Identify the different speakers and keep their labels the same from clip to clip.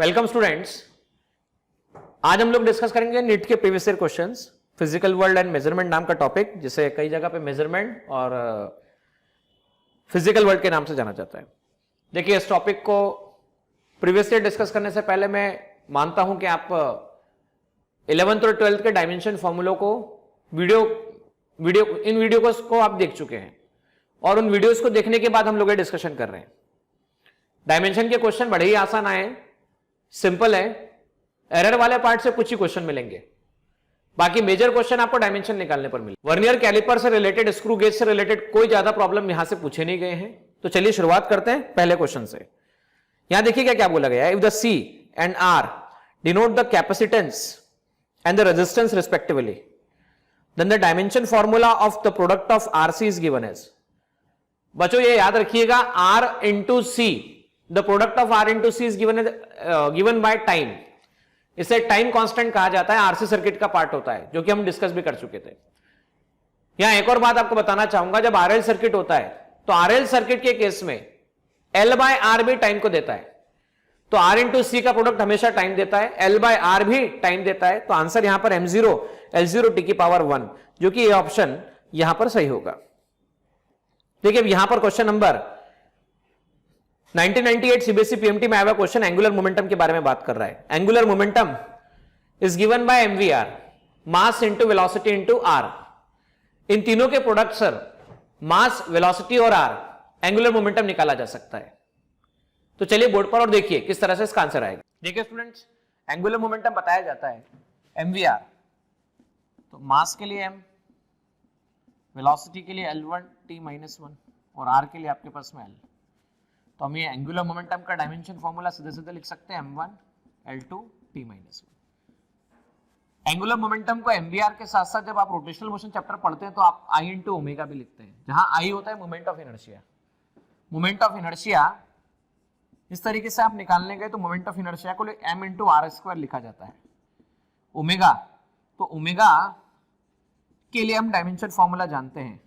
Speaker 1: Welcome students. आज हम लोग डिस्कस करेंगे नीट के previous year questions, physical world and measurement नाम का टॉपिक, जिसे कई जगह पे मेजरमेंट और फिजिकल वर्ल्ड के नाम से जाना जाता है। देखिए, इस टॉपिक को प्रीवियस ईयर डिस्कस करने से पहले मैं मानता हूं कि आप 11th और 12th के डायमेंशन फॉर्मूलों को इन वीडियोस को आप देख चुके हैं और उन वीडियोस को देखने के बाद हम लोग ये डिस्कशन कर रहे हैं। डायमेंशन के क्वेश्चन बड़े ही आसान आए, सिंपल है, एरर वाले पार्ट से कुछ ही क्वेश्चन मिलेंगे, बाकी मेजर क्वेश्चन आपको डायमेंशन निकालने पर मिले। वर्नियर कैलिपर से रिलेटेड, स्क्रू गेज से रिलेटेड कोई ज्यादा प्रॉब्लम यहां से पूछे नहीं गए हैं। तो चलिए शुरुआत करते हैं पहले क्वेश्चन से। यहां देखिए क्या बोला गया है। If the C and R denote the capacitance and the resistance respectively, then the dimension formula of the product of RC is given as. बच्चों ये याद रखिएगा, R into C, the product of R into C is given by time. इसे time constant कहा जाता है, RC circuit का part होता है, जो कि हम डिस्कस भी कर चुके थे। यहां एक और बात आपको बताना चाहूंगा, जब आरएल सर्किट होता है तो आरएल सर्किट के केस में एल बाय आर भी टाइम को देता है। तो आर इंटू सी का प्रोडक्ट हमेशा टाइम देता है, एल बाय आर भी टाइम देता है। तो आंसर यहां पर m0 L0 t की पावर 1, जो कि ये ऑप्शन यहां पर सही होगा। देखिए यहां पर क्वेश्चन नंबर 1998 सीबीएसई पीएमटी में आया हुआ क्वेश्चन एंगुलर मोमेंटम के बारे में बात कर रहा है। Angular momentum is given by mvr, mass into velocity into R. इन तीनों के प्रोडक्ट सर, मास, वेलोसिटी और आर, एंगुलर मोमेंटम निकाला जा सकता है। तो चलिए बोर्ड पर और देखिए किस तरह से इसका आंसर आएगा। देखिए स्टूडेंट्स, एंगुलर मोमेंटम बताया जाता है mvr, तो मास के लिए m, वेलोसिटी के लिए L1 t माइनस 1 और r के लिए आपके पास में L। तो हम ये एंगुलर मोमेंटम का डायमेंशन फॉर्मूला सीधे सीधे लिख सकते हैं m1 L2 t माइनस 1। एंगुलर मोमेंटम को mvr के साथ साथ जब आप रोटेशनल मोशन चैप्टर पढ़ते हैं तो आप I इंटू ओमेगा भी लिखते हैं, जहां I होता है moment of inertia. Moment of inertia इस तरीके से आप निकालने गए तो मोमेंट ऑफ इनर्शिया को m इंटू आर स्क्वायर लिखा जाता है। ओमेगा, तो ओमेगा के लिए हम डायमेंशन फॉर्मूला जानते हैं,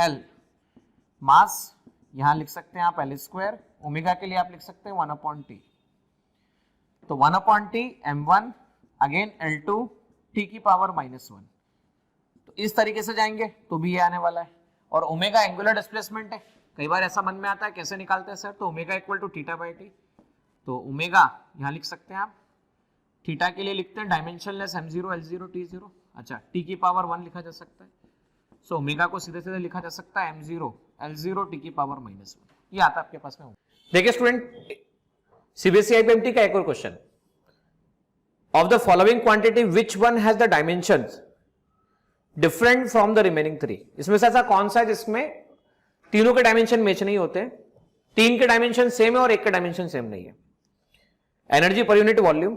Speaker 1: L मास यहां लिख सकते हैं आप L स्क्वायर, ओमेगा के लिए आप लिख सकते हैं 1/t। तो 1/t m1 again L2 t की पावर -1। तो इस तरीके से जाएंगे तो भी ये आने वाला है। और ओमेगा एंगुलर डिस्प्लेसमेंट है, कई बार ऐसा मन में आता है कैसे निकालते हैं सर, तो omega equal to theta by T. तो ओमेगा यहां लिख सकते हैं आप, थीटा के लिए लिखते हैं डायमेंशनलेस m0 L0 t0। अच्छा, t की पावर 1 लिखा जा सकता है। सो ओमेगा को सीधे सीधे लिखा जा सकता है m0 L0 t की पावर -1। ये आता है आपके पास में। देखिए स्टूडेंट, सीबीएसई आईपीएमटी का एक और question, of the following quantity which one has the dimensions different from the remaining 3। इसमें से ऐसा कौन सा है जिसमें तीनों के डायमेंशन मैच नहीं होते, 3 के डायमेंशन सेम है और 1 का डायमेंशन सेम नहीं है। एनर्जी पर unit volume,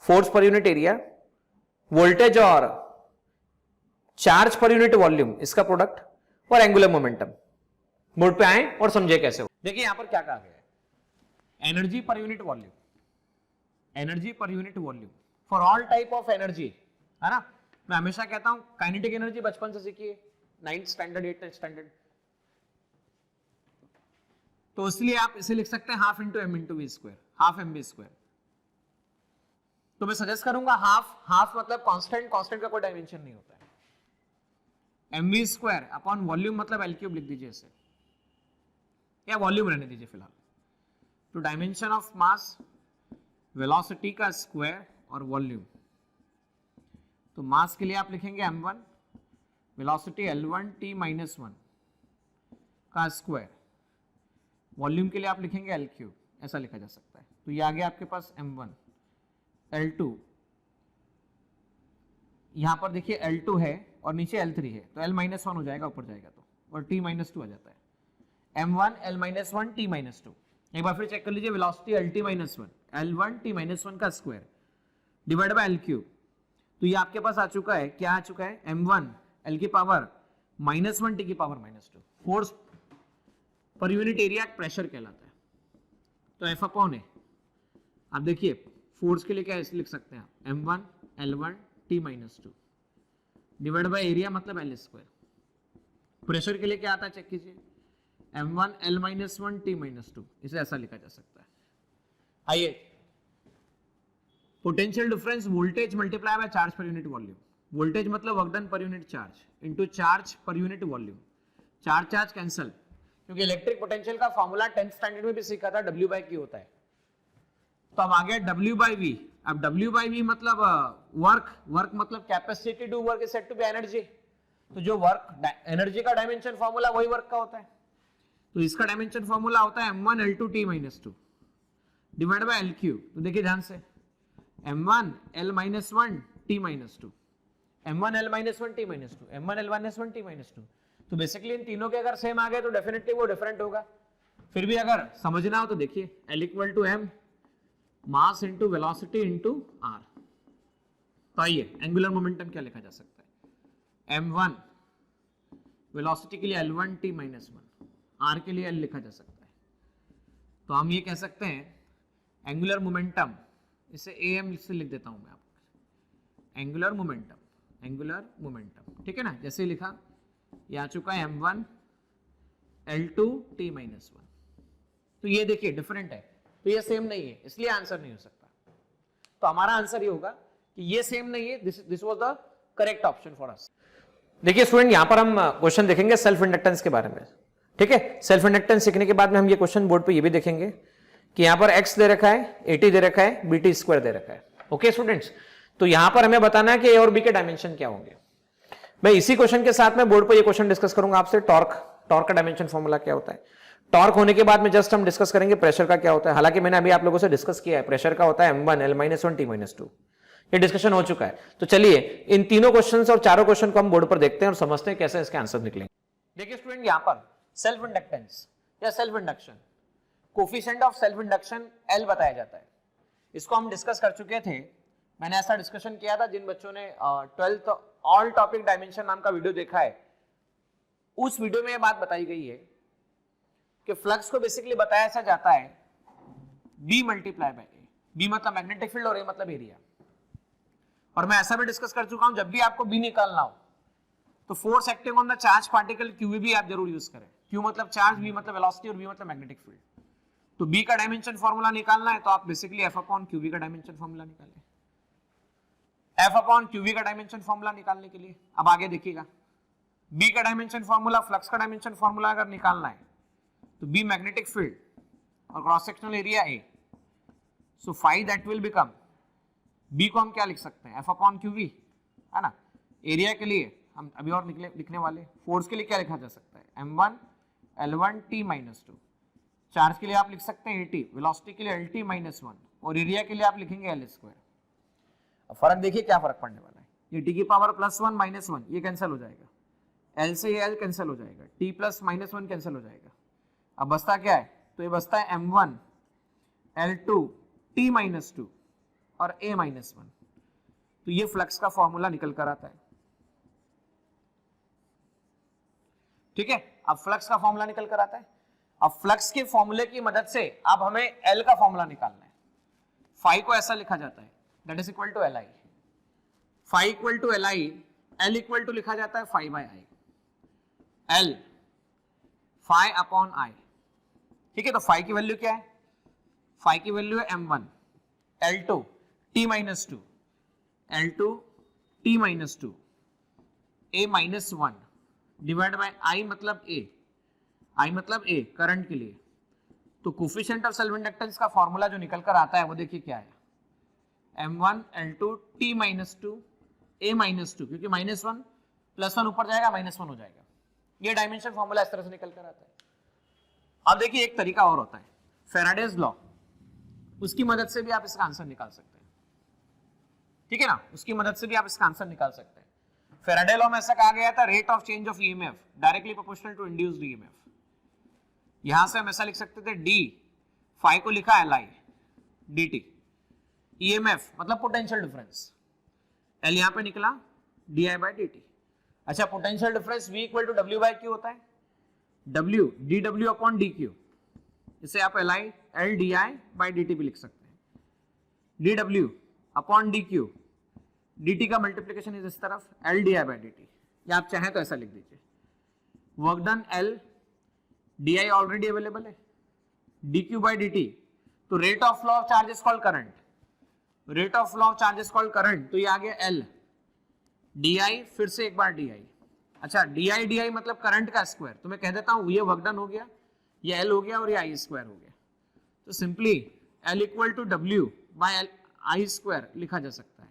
Speaker 1: force per unit area, voltage और चार्ज पर यूनिट वॉल्यूम, इसका प्रोडक्ट, और एंगुलर मोमेंटम। बोर्ड पे आए और समझे कैसे हो। देखिए यहां पर क्या कहा गया है, एनर्जी पर यूनिट वॉल्यूम, एनर्जी पर unit volume for all type of energy, है ना। मैं हमेशा कहता हूं काइनेटिक एनर्जी बचपन से सीखिए, 9th स्टैंडर्ड 8th स्टैंडर्ड। तो इसलिए आप इसे लिख सकते हैं half into M into V square, half M V square. तो मैं सजेस्ट करूंगा हाफ मतलब कांस्टेंट, कांस्टेंट का कोई डायमेंशन नहीं होता है। M V square upon volume मतलब एल क्यूब लिख दीजिए इसे, या वॉल्यूम रहने दीजिए फिलहाल। तो डायमेंशन ऑफ मास, वेलोसिटी का स्क्वायर और वॉल्यूम। तो मास के लिए आप लिखेंगे m1, वेलोसिटी L1 t माइनस 1 का स्क्वायर, वॉल्यूम के लिए आप लिखेंगे L क्यूब, ऐसा लिखा जा सकता है। तो ये आ गया आपके पास m1 L2, यहां पर देखिए L2 है और नीचे L3 है, तो L माइनस 1 हो जाएगा, ऊपर जाएगा तो, और t माइनस 2 आ जाता है। m1 L minus 1 t minus 2। एक बार फिर चेक कर लीजिए, velocity LT minus 1, L1 t माइनस 1 का square divide bye L cube. तो ये आपके पास आ चुका है, क्या आ चुका है, m1 L की पावर -1 t की power -2। Force per unit area pressure कहलाता है, तो F अपॉन ए। आप देखिए फोर्स के लिए क्या लिख सकते हैं आप, m1 L1 t -2 divide by area मतलब L स्क्वायर। प्रेशर के लिए क्या आता है चेक कीजिए, m1 L-1 T-2, इसे ऐसा लिखा जा सकता है। आइए potential difference voltage multiply by charge per unit volume, voltage मतलब work done per unit charge into charge per unit volume, charge charge cancel, क्योंकि इलेक्ट्रिक पोटेंशियल का फॉर्मूला 10th स्टैंडर्ड में भी सीखा था, W बाय Q होता है। तो अब आ गया W बाय V, अब W बाय V मतलब वर्क, वर्क मतलब capacity to work is said to be energy, तो जो वर्क एनर्जी का डायमेंशन फॉर्मूला वही वर्क का होता है, तो इसका डायमेंशन फॉर्मूला होता है m1 L2 T-2 divide by LQ। तो देखिए ध्यान से, m1 L-1 T-2, m1 L-1 T-2, m1 L-1 T-2, तो बेसिकली इन तीनों के अगर सेम आ गए तो डेफिनेटली वो डिफरेंट होगा। फिर भी अगर समझना हो तो देखिए L equal to m mass into velocity into r। तो आइए एंगुलर मोमेंटम क्या लिखा जा सकता है, m1 वेलोसिटी के लिए L1 T-1, r के लिए L लिखा जा सकता है। तो हम ये कह सकते हैं एंगुलर मोमेंटम, इसे am से लिख देता हूं मैं आपको, एंगुलर मोमेंटम, एंगुलर मोमेंटम, ठीक है ना, जैसे लिखा ये आ चुका है m1 L2 T-1। तो ये देखिए डिफरेंट है, तो ये सेम नहीं है, इसलिए आंसर नहीं हो सकता। तो हमारा आंसर ये होगा कि ये सेम नहीं है, this was the correct option for us. देखिए स्टूडेंट, यहां पर हम क्वेश्चन देखेंगे सेल्फ इंडक्टेंस के बारे में, ठीक है। सेल्फ इंडक्टेंस सीखने के बाद में हम ये क्वेश्चन बोर्ड पे ये भी देखेंगे कि यहां पर x दे रखा है, AT दे रखा है, BT स्क्वायर दे रखा है, ओके स्टूडेंट्स। तो यहां पर हमें बताना है कि A और B के डायमेंशन क्या होंगे। मैं इसी क्वेश्चन के साथ में बोर्ड पर ये क्वेश्चन डिस्कस करूंगा आपसे, टॉर्क, टॉर्क का डायमेंशन फॉर्मूला क्या होता है। टॉर्क होने के बाद में जस्ट हम डिस्कस करेंगे प्रेशर का क्या होता है। हालांकि मैंने अभी आप लोगों से डिस्कस किया है, प्रेशर का होता है m1 L-1 T-2, ये डिस्कशन हो चुका है। तो चलिए इन तीनों क्वेश्चंस और चारों क्वेश्चन को हम बोर्ड पर देखते हैं और समझते हैं कैसे इसके आंसर निकलेंगे। देखिए स्टूडेंट, यहां पर सेल्फ इंडक्टेंस या self induction, coefficient of self induction L बताया जाता है। इसको हम डिस्कस कर चुके थे, मैंने ऐसा डिस्कशन किया था, जिन बच्चों ने 12th ऑल टॉपिक डायमेंशन नाम का वीडियो देखा है, उस वीडियो में यह बात बताई गई है कि फ्लक्स को बेसिकली बताया ऐसा जाता है B multiply by A, B मतलब मैग्नेटिक फील्ड और A मतलब एरिया। और मैं ऐसा भी डिस्कस कर चुका हूं, जब भी आपको B निकालना हो तो force acting on the charge particle QV भी आप जरूर यूज करें। Q मतलब चार्ज, V मतलब वेलोसिटी और V मतलब मैग्नेटिक फील्ड। तो B का डायमेंशन फॉर्मूला निकालना है तो आप बेसिकली F अपॉन QV का डायमेंशन फॉर्मूला निकालें। F अपॉन QV का डायमेंशन फॉर्मूला निकालने के लिए अब आगे देखिएगा, B का डायमेंशन फॉर्मूला, फ्लक्स का डायमेंशन फॉर्मूला अगर निकालना है तो B मैग्नेटिक फील्ड और cross sectional area A, so phi that will become, B को हम क्या लिख सकते हैं, F अपॉन QV, है ना। एरिया के लिए हम अभी और लिखने वाले, फोर्स के लिए क्या लिखा जा सकता है, m1 L1 T-2, चार्ज के लिए आप लिख सकते हैं AT, वेलोसिटी के लिए LT-1 और एरिया के लिए आप लिखेंगे L स्क्वायर। अब फर्क देखिए क्या फर्क पड़ने वाला है, ये T की पावर +1 -1 ये कैंसिल हो जाएगा, L से ये L कैंसिल हो जाएगा, T प्लस -1 कैंसिल हो जाएगा। अब बचता क्या है, तो ये बचता है m1 L2 T-2 और A-1। तो ये फ्लक्स का फॉर्मूला निकल कर आता है, ठीक है। अब फ्लक्स का फॉर्मूला निकल कर आता है। अब फ्लक्स के फॉर्मूले की मदद से अब हमें L का फॉर्मूला निकालना है। फाई को ऐसा लिखा जाता है, that is equal to Li, phi equal to Li, L equal to लिखा जाता है phi by I, L phi upon I, ठीक है। तो फाई की वैल्यू क्या है, फाई की वैल्यू है m1 L2 T-2, L2 T-2 A-1 divide by I मतलब A, I मतलब A करंट के लिए। तो कोफिशिएंट ऑफ सेल्फ इंडक्टेंस का फॉर्मूला जो निकल कर आता है वो देखिए क्या है, m1 L2 T-2 A-2, क्योंकि -1 +1 ऊपर जाएगा -1 हो जाएगा। ये डायमेंशन फॉर्मूला इस तरह से निकल कर आता है। अब देखिए एक तरीका और होता है, फैराडेज लॉ, उसकी मदद से भी आप इसका आंसर निकाल सकते हैं, ठीक है ना, उसकी मदद से भी आप इसका आंसर निकाल सकते हैं। फैराडे लॉ में ऐसा कहा गया था, rate of change of EMF directly proportional to induced EMF. यहां से हम ऐसा लिख सकते थे, डी फाई को लिखा Li dt, ईएमएफ मतलब पोटेंशियल डिफरेंस, L यहां पे निकला di बाय dt। अच्छा, potential difference V equal to W by Q होता है, W dW अपॉन dQ, इसे आप Li L di by dt भी लिख सकते हैं, dW अपॉन dQ, dt का मल्टीप्लिकेशन इज इस तरफ L di बाय dt, या आप चाहें तो ऐसा लिख दीजिए, work done L di already available है, dQ बाय dt, तो rate of flow of charge is called current, rate of flow of charge is called current, तो ये आ गया एल डी आई, फिर से एक बार डी आई। अच्छा डी आई मतलब करंट का स्क्वायर, तो मैं कह देता हूं ये वर्क डन हो गया, ये एल हो गया और ये आई स्क्वायर हो गया। तो simply L equal to W by I square लिखा जा सकता है।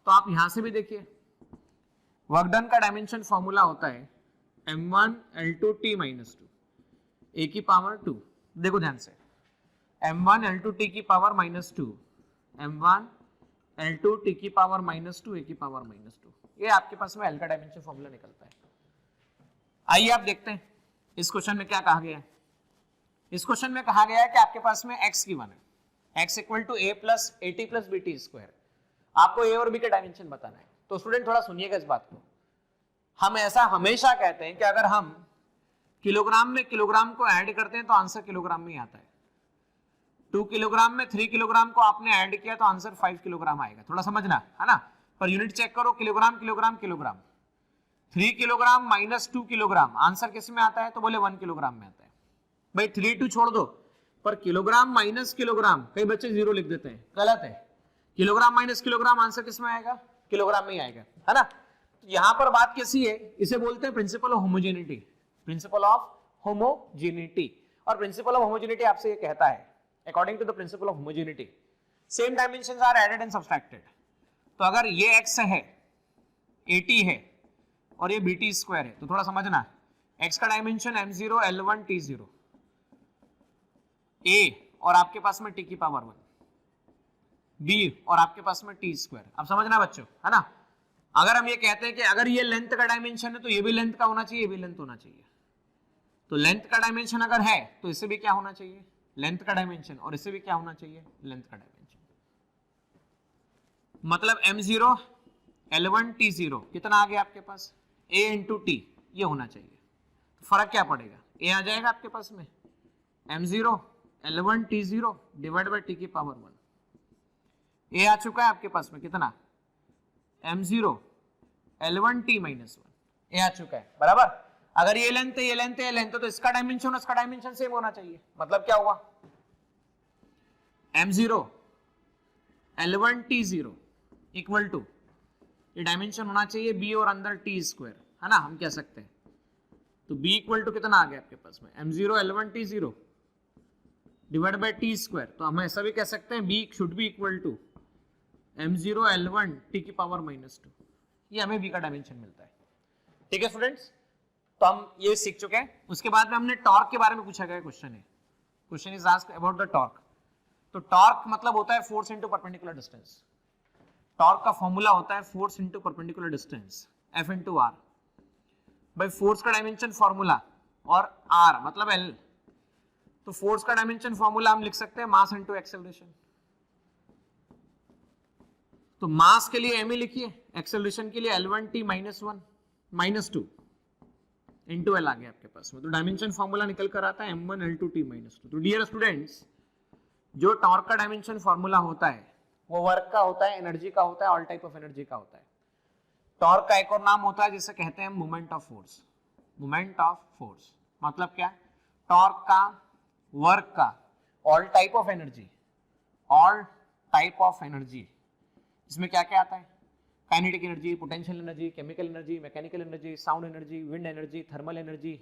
Speaker 1: तो आप यहां से भी देखिए वर्क डन का डायमेंशन फॉर्मूला होता है m1 L2 T minus 2 a की पावर 2। देखो ध्यान से m1 L2 T की पावर -2, m1 L2 T की पावर -2 a की पावर -2, ये आपके पास में L का डायमेंशन फॉर्मूला निकलता है। आइए आप देखते हैं इस क्वेश्चन में क्या कहा गया है। इस क्वेश्चन में कहा गया है कि आपके पास में x गिवन है, x equal to a plus A T plus B T square. आपको a और b का डायमेंशन बताना है। तो स्टूडेंट थोड़ा सुनिएगा इस बात को, हम ऐसा हमेशा कहते हैं कि अगर हम किलोग्राम में किलोग्राम को ऐड करते हैं तो आंसर किलोग्राम में ही आता है। 2 किलोग्राम में 3 किलोग्राम को आपने ऐड किया तो आंसर 5 किलोग्राम आएगा, थोड़ा समझना है ना। पर यूनिट चेक करो, kilogram kilogram kilogram, 3 kilogram minus 2 kilogram answer किस में आता है, तो बोले 1 किलोग्राम में आता है। भाई 3 2 छोड़ दो, पर किलोग्राम माइनस किलोग्राम कई बच्चे 0 लिख देते हैं, गलत है। किलोग्राम माइनस किलोग्राम आंसर किस में आएगा, किलोग्राम में ही आएगा, है ना। यहां पर बात कैसी है, इसे बोलते हैं principle of homogeneity, principle of homogeneity. और प्रिंसिपल ऑफ होमोजेनिटी आपसे ये कहता है according to the principle of homogeneity same dimensions are added and subtracted. तो अगर ये x है, 80 है और ये bt स्क्वायर है, तो थोड़ा समझना x का dimension m0 L1 T0 a और आपके पास में t की पावर 1 b और आपके पास में t स्क्वायर। अब समझना बच्चों, है ना। अगर हम ये कहते हैं कि अगर ये लेंथ का डायमेंशन है तो ये भी लेंथ का होना चाहिए, ये भी लेंथ होना चाहिए। तो लेंथ का डायमेंशन अगर है तो इससे भी क्या होना चाहिए, लेंथ का डायमेंशन, और इससे भी क्या होना चाहिए, लेंथ का डायमेंशन। मतलब m0 L1 T0 कितना आ गया आपके पास, a इंटू t, ये होना चाहिए। फर्क क्या पड़ेगा, a आ जाएगा आपके पास में m0 L1 T0 divide by t की पावर 1। a आ चुका है आपके पास में कितना, m0 L1 T minus 1, ये आ चुका है बराबर। अगर ये लेंथ है, ये लेंथ है, ये लेंथ है, तो इसका डायमेंशन इसका डायमेंशन सेम होना चाहिए। मतलब क्या हुआ, m0 L1 T0 equal to, ये डायमेंशन होना चाहिए b और अंदर t स्क्वायर, है ना, हम कह सकते हैं। तो b इक्वल टू कितना आ गया आपके पास में, m0 L1 T0 divide by t square. तो हम ऐसा भी कह सकते हैं b should be equal to m0 L1 t की पावर -2, ये हमें b का डायमेंशन मिलता है। ठीक है स्टूडेंट्स, तो हम ये सीख चुके हैं। उसके बाद में हमने टॉर्क के बारे में पूछा गया क्वेश्चन है, question is asked about the torque. तो टॉर्क मतलब होता है force into perpendicular distance. Torque का फॉर्मूला होता है force into perpendicular distance F into R। भाई फोर्स का डायमेंशन फॉर्मूला और R मतलब L, तो फोर्स का डायमेंशन फॉर्मूला हम लिख सकते हैं मास इनटू एक्सेलरेशन। तो मास के लिए m ही लिखिए, एक्सेलरेशन के लिए L1 T -2 इंटू L आ गया आपके पास में। तो डायमेंशन फॉर्मूला निकल कर आता है m1 L2 T -2। तो डियर स्टूडेंट्स, जो टॉर्क का डायमेंशन फॉर्मूला होता है वो वर्क का होता है, एनर्जी का होता है, ऑल टाइप ऑफ एनर्जी का होता है। टॉर्क का एक और नाम होता है जिसे कहते हैं moment of force. Moment of force मतलब क्या, टॉर्क का, वर्क का, all type of energy, all type of energy, इसमें क्या क्या आता है, kinetic energy, potential energy, chemical energy, mechanical energy, sound energy, wind energy, thermal energy,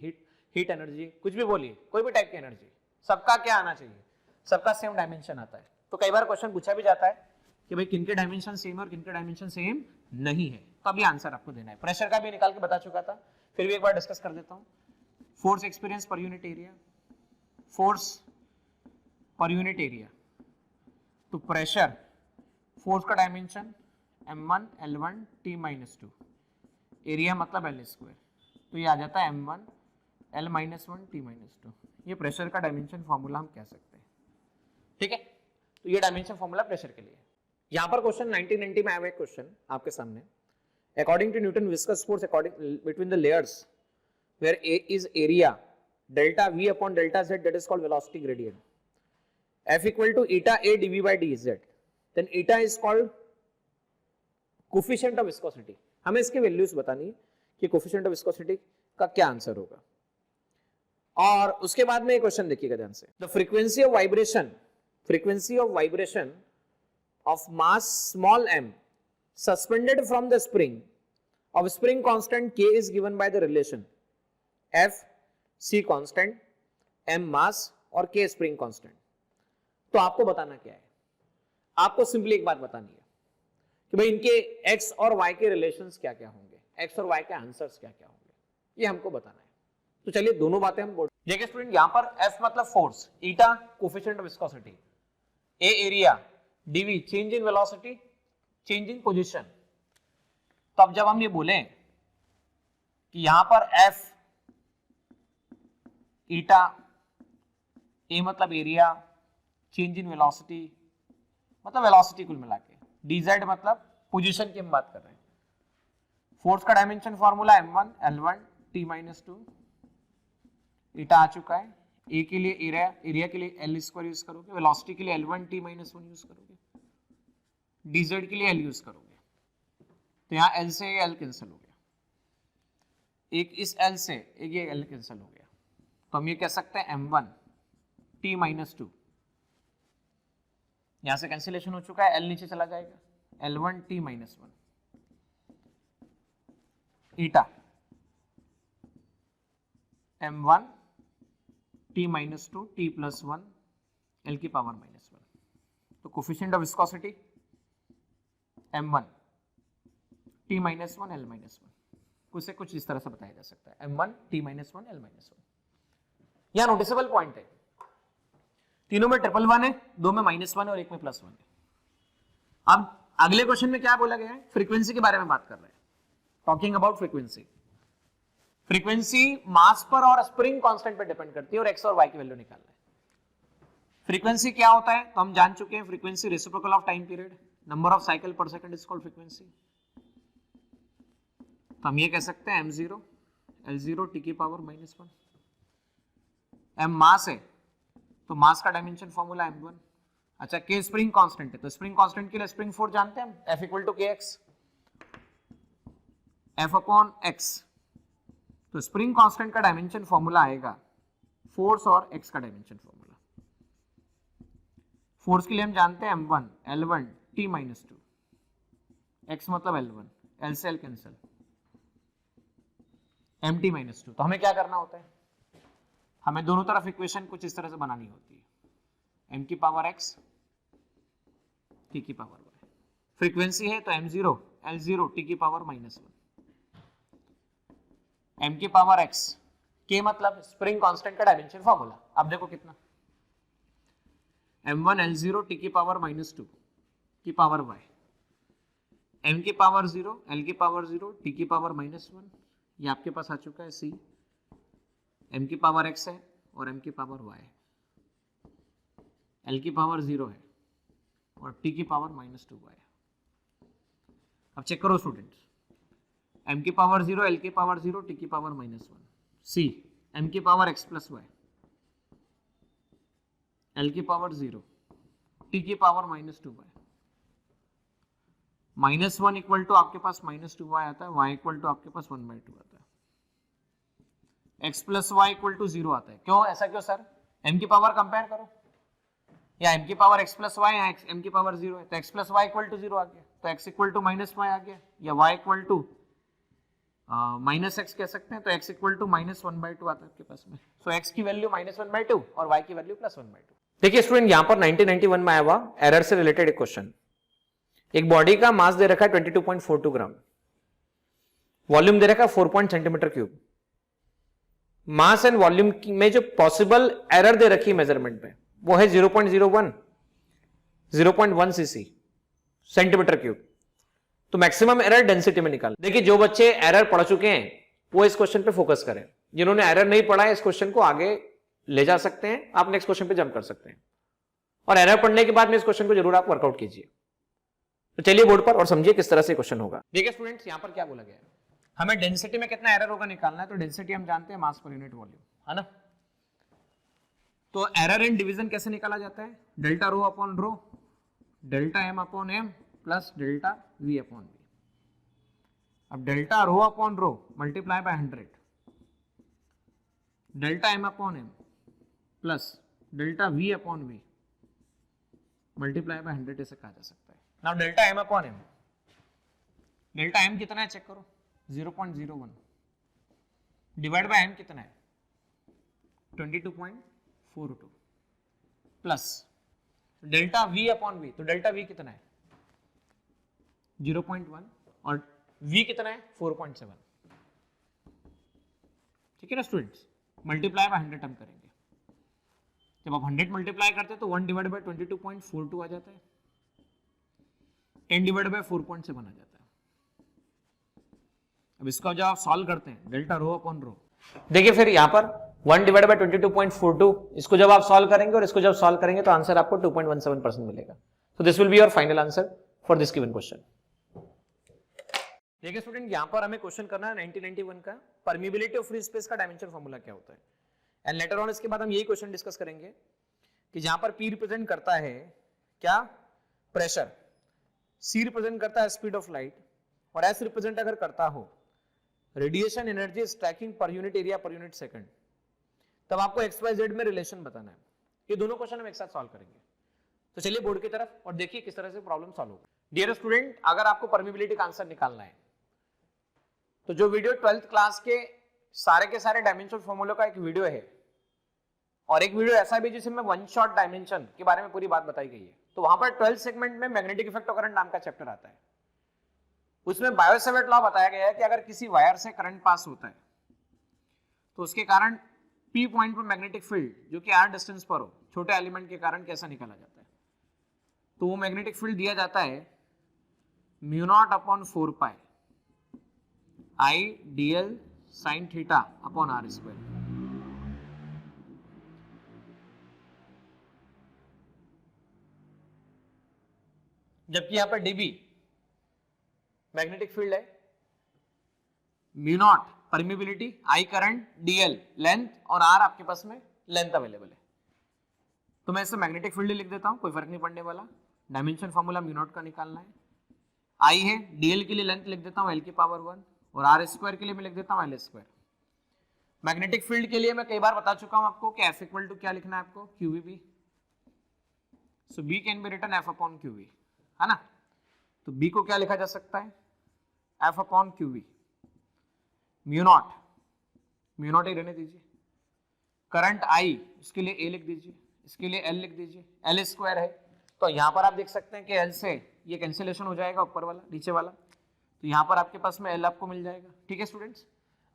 Speaker 1: heat energy, कुछ भी बोलिए, कोई भी टाइप की एनर्जी, सबका क्या आना चाहिए, सबका सेम डायमेंशन आता है। तो कई बार क्वेश्चन पूछा भी जाता है कि भाई किनके डायमेंशन सेम और किनके डायमेंशन सेम नहीं है, तो अभी आंसर आपको देना है। प्रेशर का भी निकाल के बता चुका था, फिर भी एक बार डिस्कस कर देता हूँ। फोर्स एक्सपीरियंस पर unit area, force per unit area, तो प्रेशर, फोर्स का dimension m1 L1 T -2, area मतलब L स्क्वायर, तो ये आ जाता है m1 L -1 T -2। ये प्रेशर का डायमेंशन फॉर्मूला हम कह सकते हैं। ठीक है, तो ये डायमेंशन फॉर्मूला प्रेशर के लिए। यहाँ पर क्वेश्चन 1990 में आया हुआ क्वेश्चन आपके सामने, according to Newton viscous force according between the layers where A is area delta V upon delta Z, that is called velocity gradient, F equal to eta A dV by dz, then eta is called coefficient of viscosity. हमें इसके values बतानी है कि coefficient of viscosity का क्या answer होगा। और उसके बाद में एक क्वेश्चन देखिएगा ध्यान से, the frequency of vibration of mass small m suspended from the spring of spring constant k is given by the relation f c constant m mass और k spring constant. तो आपको बताना क्या है, आपको सिंपली एक बात बतानी है कि भाई इनके x और y के रिलेशंस क्या क्या होंगे, x और y के आंसर्स क्या क्या होंगे, ये हमको बताना है. तो चलिए दोनों बातें हम बोल. देखिए स्टूडेंट, यहां पर f मतलब force, eta coefficient of viscosity, a area, dv change in velocity, change in position. तो अब जब हम ये बोले कि यहां पर f ईटा, a मतलब एरिया, चेंज इन वेलोसिटी मतलब वेलोसिटी कुल मिला के, dz मतलब पोजीशन की हम बात कर रहे हैं. फोर्स का dimension formula m1 l1 t minus 2, ईटा आ चुका है, ए के लिए एरिया के लिए एल स्क्वायर यूज करोगे, वेलोसिटी के लिए L1 t minus 1 यूज करोगे, dz के लिए एल यूज करोगे. तो यहाँ एल से एल कैंसिल हो गया, एक इस एल से एक ये एल कैंसिल हो गया. तो हम ये कह सकते हैं m1 t minus 2, यहां से कैंसिलेशन हो चुका है, एल नीचे चला जाएगा, L1 t minus 1 ईटा m1 t minus 2 t plus 1 l की पावर minus 1. तो coefficient of viscosity m1 t minus 1 l minus 1, कुछ से कुछ इस तरह से बताया जा सकता है, m1 t minus 1 l minus 1. यहां नोटिसेबल पॉइंट है, तीनों में ट्रिपल 1 है, दो में -1 है और एक में +1 है. अब अगले क्वेश्चन में क्या बोला गया है, फ्रीक्वेंसी के बारे में बात कर रहे हैं, टॉकिंग अबाउट फ्रीक्वेंसी. फ्रीक्वेंसी मास पर और स्प्रिंग कांस्टेंट पर डिपेंड करती है और एक्स और वाई की वैल्यू निकालना है. फ्रीक्वेंसी क्या होता है तो हम जान चुके हैं, frequency reciprocal of time period, number of cycle पर सेकंड इज कॉल्ड फ्रीक्वेंसी. तो हम ये कह सकते हैं m0 l0 t की पावर -1. m मास है तो मास का डायमेंशन फॉर्मूला m1. अच्छा, k स्प्रिंग कांस्टेंट है तो स्प्रिंग कांस्टेंट के लिए स्प्रिंग फोर्स जानते हैं हम, F equal to kx, F upon x. तो स्प्रिंग कांस्टेंट का डायमेंशन फॉर्मूला आएगा फोर्स और x का डायमेंशन फॉर्मूला. फोर्स के लिए हम जानते हैं m1 l1 t minus 2, x मतलब l1, l से l कैंसिल, mt minus 2. तो हमें क्या करना होता है, हमें दोनों तरफ इक्वेशन कुछ इस तरह से बनानी होती है, m की पावर x t की पावर y. फ्रीक्वेंसी है तो m0 l0 t की पावर -1, m की पावर x, k मतलब स्प्रिंग कांस्टेंट का डायमेंशन फॉर्मूला. अब देखो कितना, m1 l0 t की पावर -2 की पावर y, m की पावर 0 l की पावर 0 t की पावर -1, ये आपके पास आ चुका है c, m की पावर x है और m की पावर y है, l की पावर 0 है और t की पावर -2y है. अब चेक करो स्टूडेंट्स, m की पावर 0 l की पावर 0 t की पावर -1, c m की power x plus y, l की पावर 0 t की पावर -2y. -1 इक्वल टू आपके पास -2y आता है, y इक्वल टू आपके पास 1/2 आता है, x plus y equal to 0 आता है. क्यों, ऐसा क्यों सर, m की पावर कंपेयर करो, या m की पावर x प्लस y या m की पावर 0 है तो x plus y equal to 0 आ गया, तो x इक्वल टू -y आ गया, या y इक्वल टू -x कह सकते हैं, तो x इक्वल टू -1/2 आता है आपके पास में. सो x की वैल्यू -1/2 और y की वैल्यू +1/2. देखिए स्टूडेंट, यहां पर 1991 में आया हुआ एरर से रिलेटेड एक क्वेश्चन. एक बॉडी का मास दे रखा है 22.42 ग्राम, वॉल्यूम दे रखा है 4 centimetre cube. Mass and volume में जो पॉसिबल एरर दे रखी है मेजरमेंट में वो है 0.01 0.1 सीसी सेंटीमीटर क्यूब. तो मैक्सिमम एरर डेंसिटी में निकाल. देखिए, जो बच्चे एरर पढ़ चुके हैं वो इस क्वेश्चन पे फोकस करें, जिन्होंने एरर नहीं पढ़ा है इस क्वेश्चन को आगे ले जा सकते हैं, आप नेक्स्ट क्वेश्चन पे जंप कर सकते हैं, और एरर पढ़ने के बाद में इस क्वेश्चन को जरूर आप वर्कआउट कीजिए. तो चलिए बोर्ड पर और समझिए किस तरह से क्वेश्चन होगा. देखिए स्टूडेंट्स, यहां पर क्या बोला गया है, हमें डेंसिटी में कितना एरर होगा निकालना है. तो डेंसिटी हम जानते हैं मास पर यूनिट वॉल्यूम, है ना. तो एरर इन डिवीजन कैसे निकाला जाता है, delta rho upon rho, delta M upon M plus delta V upon V. अब delta rho upon rho multiply by 100, delta M upon M plus delta V upon V multiply by 100 ऐसे कहा जा सकता है. Now delta M upon M, delta M कितना है check करो 0.01 divide by M कितना है 22.42 plus delta V upon V, तो डेल्टा वी कितना है 0.1 और वी कितना है 4.7, ठीक है ना स्टूडेंट्स। मल्टीप्लाई बाय 100 हम करेंगे, जब आप 100 मल्टीप्लाई करते हैं तो 1 डिवाइड बाय 22.42 आ जाता है, 10 डिवाइड बाय 4.7 आ जाता है। अब इसका जब आप सॉल्व करते हैं डेल्टा रो अपॉन रो, देखिए फिर यहाँ पर 1 डिवाइड बाय 22.42, इसको जब आप सॉल्व करेंगे और इसको जब सॉल्व करेंगे तो आंसर आपको 2.17% मिलेगा। So this will be your final answer for this given question. देखिए स्टूडेंट, यहाँ पर हमें क्वेश्चन करना है 1991 का, परमिबिलिटी ऑफ फ्री स्पेस का डायमेंशन फॉर्मूला क्या होता है। एंड लेटर ऑन इसके बाद हम यही क्वेश्चन डिस्कस करेंगे कि जहां पर P रिप्रेजेंट करता है क्या प्रेशर, C रिप्रेजेंट करता है स्पीड ऑफ लाइट और S रिप्रेजेंट अगर करता हो रेडिएशन एनर्जी स्ट्राइकिंग पर unit area per unit second, तब आपको XYZ में रिलेशन बताना है। ये दोनों क्वेश्चन हम एक साथ सॉल्व करेंगे। तो चलिए बोर्ड की तरफ और देखिए किस तरह से प्रॉब्लम सॉल्व होगा। डियर स्टूडेंट, अगर आपको परमिबिलिटी का आंसर निकालना है तो जो वीडियो 12th क्लास के सारे डायमेंशन फॉर्मूले का एक वीडियो है और एक वीडियो ऐसा भी जिसमें वन शॉट डायमेंशन के बारे में पूरी बात बताई गई है, तो वहां पर 12th सेगमेंट में मैग्नेटिक इफेक्ट ऑफ करंट नाम का चैप्टर आता है। उसमें बायो-सैवर्ट लॉ बताया गया है कि अगर किसी वायर से करंट पास होता है तो उसके कारण P पॉइंट पर मैग्नेटिक फील्ड जो कि r डिस्टेंस पर हो, छोटे एलिमेंट के कारण कैसा निकाला जाता है। तो वो मैग्नेटिक फील्ड दिया जाता है μ0 upon 4 pi I dl sin theta upon r square. जबकि यहां पर dB मैग्नेटिक फील्ड है, μ0 permeability, I current, dl length और r आपके पास में लेंथ अवेलेबल है। तो मैं इसे मैग्नेटिक फील्ड लिख देता हूं, कोई फर्क नहीं पड़ने वाला। डायमेंशन फॉर्मूला μ0 का निकालना है, I है, dl के लिए लेंथ लिख देता हूं l की पावर 1 और r स्क्वायर के लिए मैं लिख देता हूं l स्क्वायर। मैग्नेटिक फील्ड के लिए मैं कई बार बता चुका हूं आपको कि F इक्वल टू क्या लिखना है आपको, QVB। So B can be written F upon QV, है ना। तो B को क्या लिखा जा सकता है, F अपॉन QV। μ0 ही रहने दीजिए, करंट I उसके लिए A लिख दीजिए, इसके लिए L लिख दीजिए, L स्क्वायर है। तो यहां पर आप देख सकते हैं कि L से ये कैंसिलेशन हो जाएगा, ऊपर वाला नीचे वाला, तो यहाँ पर आपके पास में L आपको मिल जाएगा। ठीक है स्टूडेंट्स,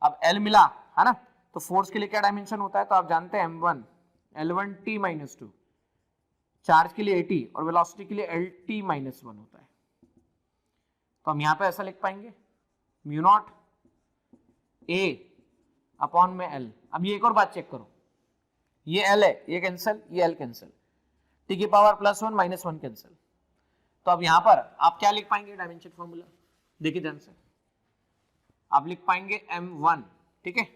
Speaker 1: अब L मिला है ना, तो फोर्स के लिए क्या डायमेंशन होता है, तो आप जानते हैं M1 L1T-2, चार्ज के लिए AT और वेलोसिटी के लिए LT-1 होता है। तो हम यहाँ पे ऐसा लिख पाएंगे μ0 A अपॉन में L। अब ये एक और बात चेक करो, ये L है, ये कैंसिल, ये L कैंसिल, T की पावर +1 -1 कैंसिल। तो अब यहाँ पर आप क्या लिख पाएंगे डायमेंशन फॉर्मूला, देखिए ध्यान से, आप लिख पाएंगे M1, ठीक है,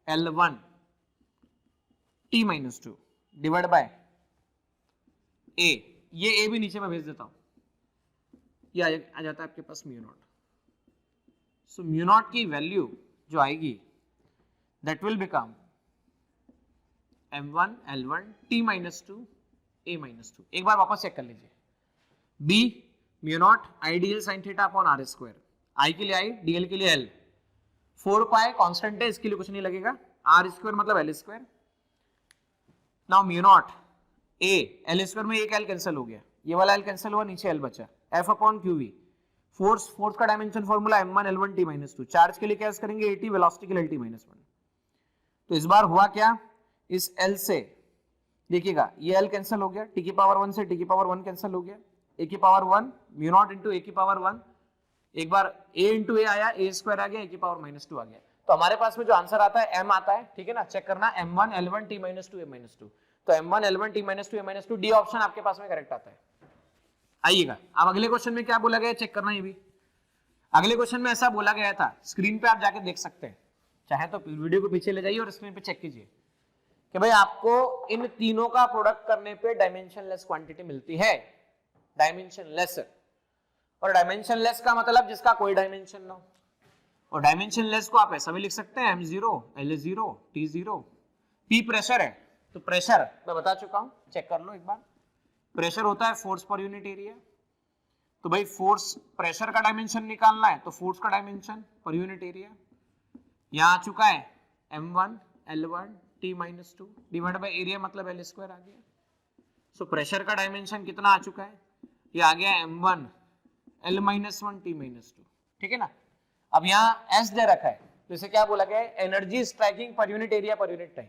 Speaker 1: L1 T-2 divide by A, ये A भी नीचे में भेज देता हूं, ये आ जाता है आपके पास μ0। सो μ0 की वैल्यू जो आएगी that will become M1 L1 T-2 A-2। एक बार वापस चेक कर लीजिए, B μ0 I dl sin theta upon r square, I के लिए I, dl के लिए L, 4 पाई कांस्टेंट है, इसके लिए कुछ नहीं लगेगा, r स्क्वायर मतलब L square. Now μ0 A, L square में एक L कैंसिल हो गया, ये वाला L कैंसिल हुआ, नीचे L बचा, F अपॉन QV। फोर्स का dimension formula M1 L1 T-2, charge के लिए क्या करेंगे AT, वेलोसिटी के लिए LT-1। तो इस बार हुआ क्या, इस L से देखिएगा ये L कैंसिल हो गया, T की पावर 1 से T की पावर 1 कैंसिल हो गया, A की पावर 1 μ0 इंटू A की पावर 1, एक बार A इंटू A आया, A स्क्वायर आ गया, A की पावर -2 आ गया। तो हमारे पास में जो आंसर आता है M आता है, ठीक है ना, चेक करना M1 L1 T-2 A-2। तो M1 L1 T-2 A-2, D option आपके पास में करेक्ट आता है। आइएगा अब अगले क्वेश्चन में क्या बोला गया, चेक करना। ये भी अगले क्वेश्चन में ऐसा बोला गया था, स्क्रीन पे आप जाके देख सकते हैं, चाहे तो वीडियो को पीछे ले जाइए और स्क्रीन पे चेक कीजिए कि भाई आपको इन तीनों का प्रोडक्ट करने पे डायमेंशनलेस क्वांटिटी मिलती है, डायमेंशनलेस। और डायमेंशनलेस का मतलब जिसका कोई डायमेंशन ना हो, और डायमेंशनलेस को आप ऐसा भी लिख सकते हैं M0 L0 T0। P pressure है, तो प्रेशर मैं बता चुका हूं, चेक कर लो एक बार, प्रेशर होता है फोर्स पर यूनिट एरिया। तो तो भाई फोर्स, प्रेशर का डायमेंशन निकालना है तो फोर्स का डायमेंशन पर यूनिट एरिया यहाँ आ चुका है m1 L1 T-2 divide by area मतलब L स्क्वायर आ गया। सो प्रेशर का डायमेंशन कितना आ चुका है, ये आ गया m1 L-1 T-2, ठीक है ना। अब यहाँ S दे रखा है तो इसे क्या बोला गया है, एनर्जी स्ट्राइकिंग पर unit area per unit time.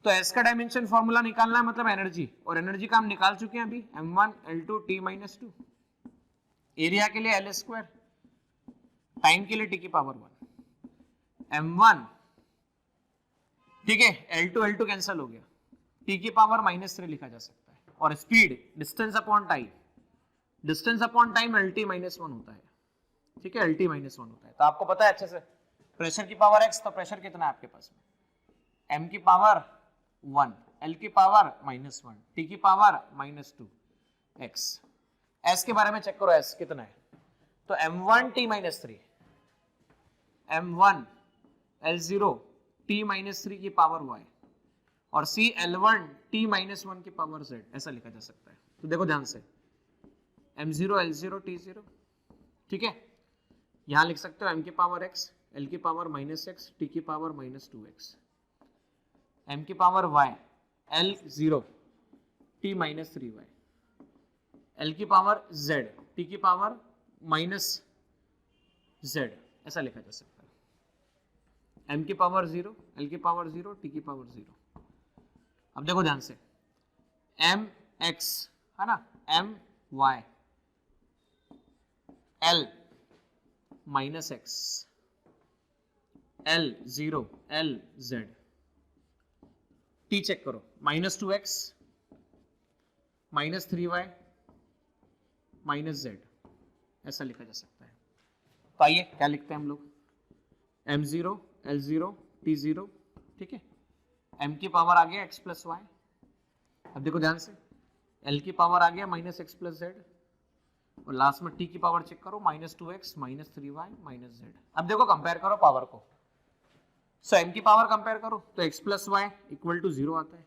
Speaker 1: तो S का डायमेंशन फॉर्मूला निकालना है मतलब एनर्जी, और एनर्जी का हम निकाल चुके हैं अभी m1 L2 T-2, एरिया के लिए L स्क्वायर, टाइम के लिए T की पावर 1 m1, ठीक है, L2 कैंसिल हो गया, T की पावर -3 लिखा जा सकता है, और speed distance upon time, distance upon time LT-1 होता है, ठीक है, LT-1 होता है। तो आपको पता है अच्छे से प्रेशर की पावर x, तो प्रेशर कितना है आपके पास में, m की पावर 1, L की पावर -1, T की पावर -2 x। S के बारे में चेक करो, S कितना है, तो m1 T-3, m1 L0 T-3 की पावर y, और C L1 T-1 की पावर z, ऐसा लिखा जा सकता है। तो देखो ध्यान से, m0 L0 T0, ठीक है, यहां लिख सकते हो m की पावर x, L की पावर -x, T की पावर -2x, m की power y, L0 T-3y, L की पावर z, T की पावर -z, ऐसा लिखा जा सकता है। m की पावर 0, L की पावर 0, T की पावर 0। अब देखो ध्यान से, m x है ना, m y, L -x, L 0, L z, T check करो, -2x, -3y, -z, ऐसा लिखा जा सकता है। तो आइए क्या लिखते हैं हम लोग, m0 L0 T0, ठीक है, m की पावर आ गया x प्लस y, अब देखो ध्यान से, L की पावर आ गया -x प्लस z, और लास्ट में T की पावर चेक करो, -2x, -3y, -z। अब देखो कंपेयर करो पावर को, सो m की पावर कंपेयर करो तो x plus y equal to 0 आता है,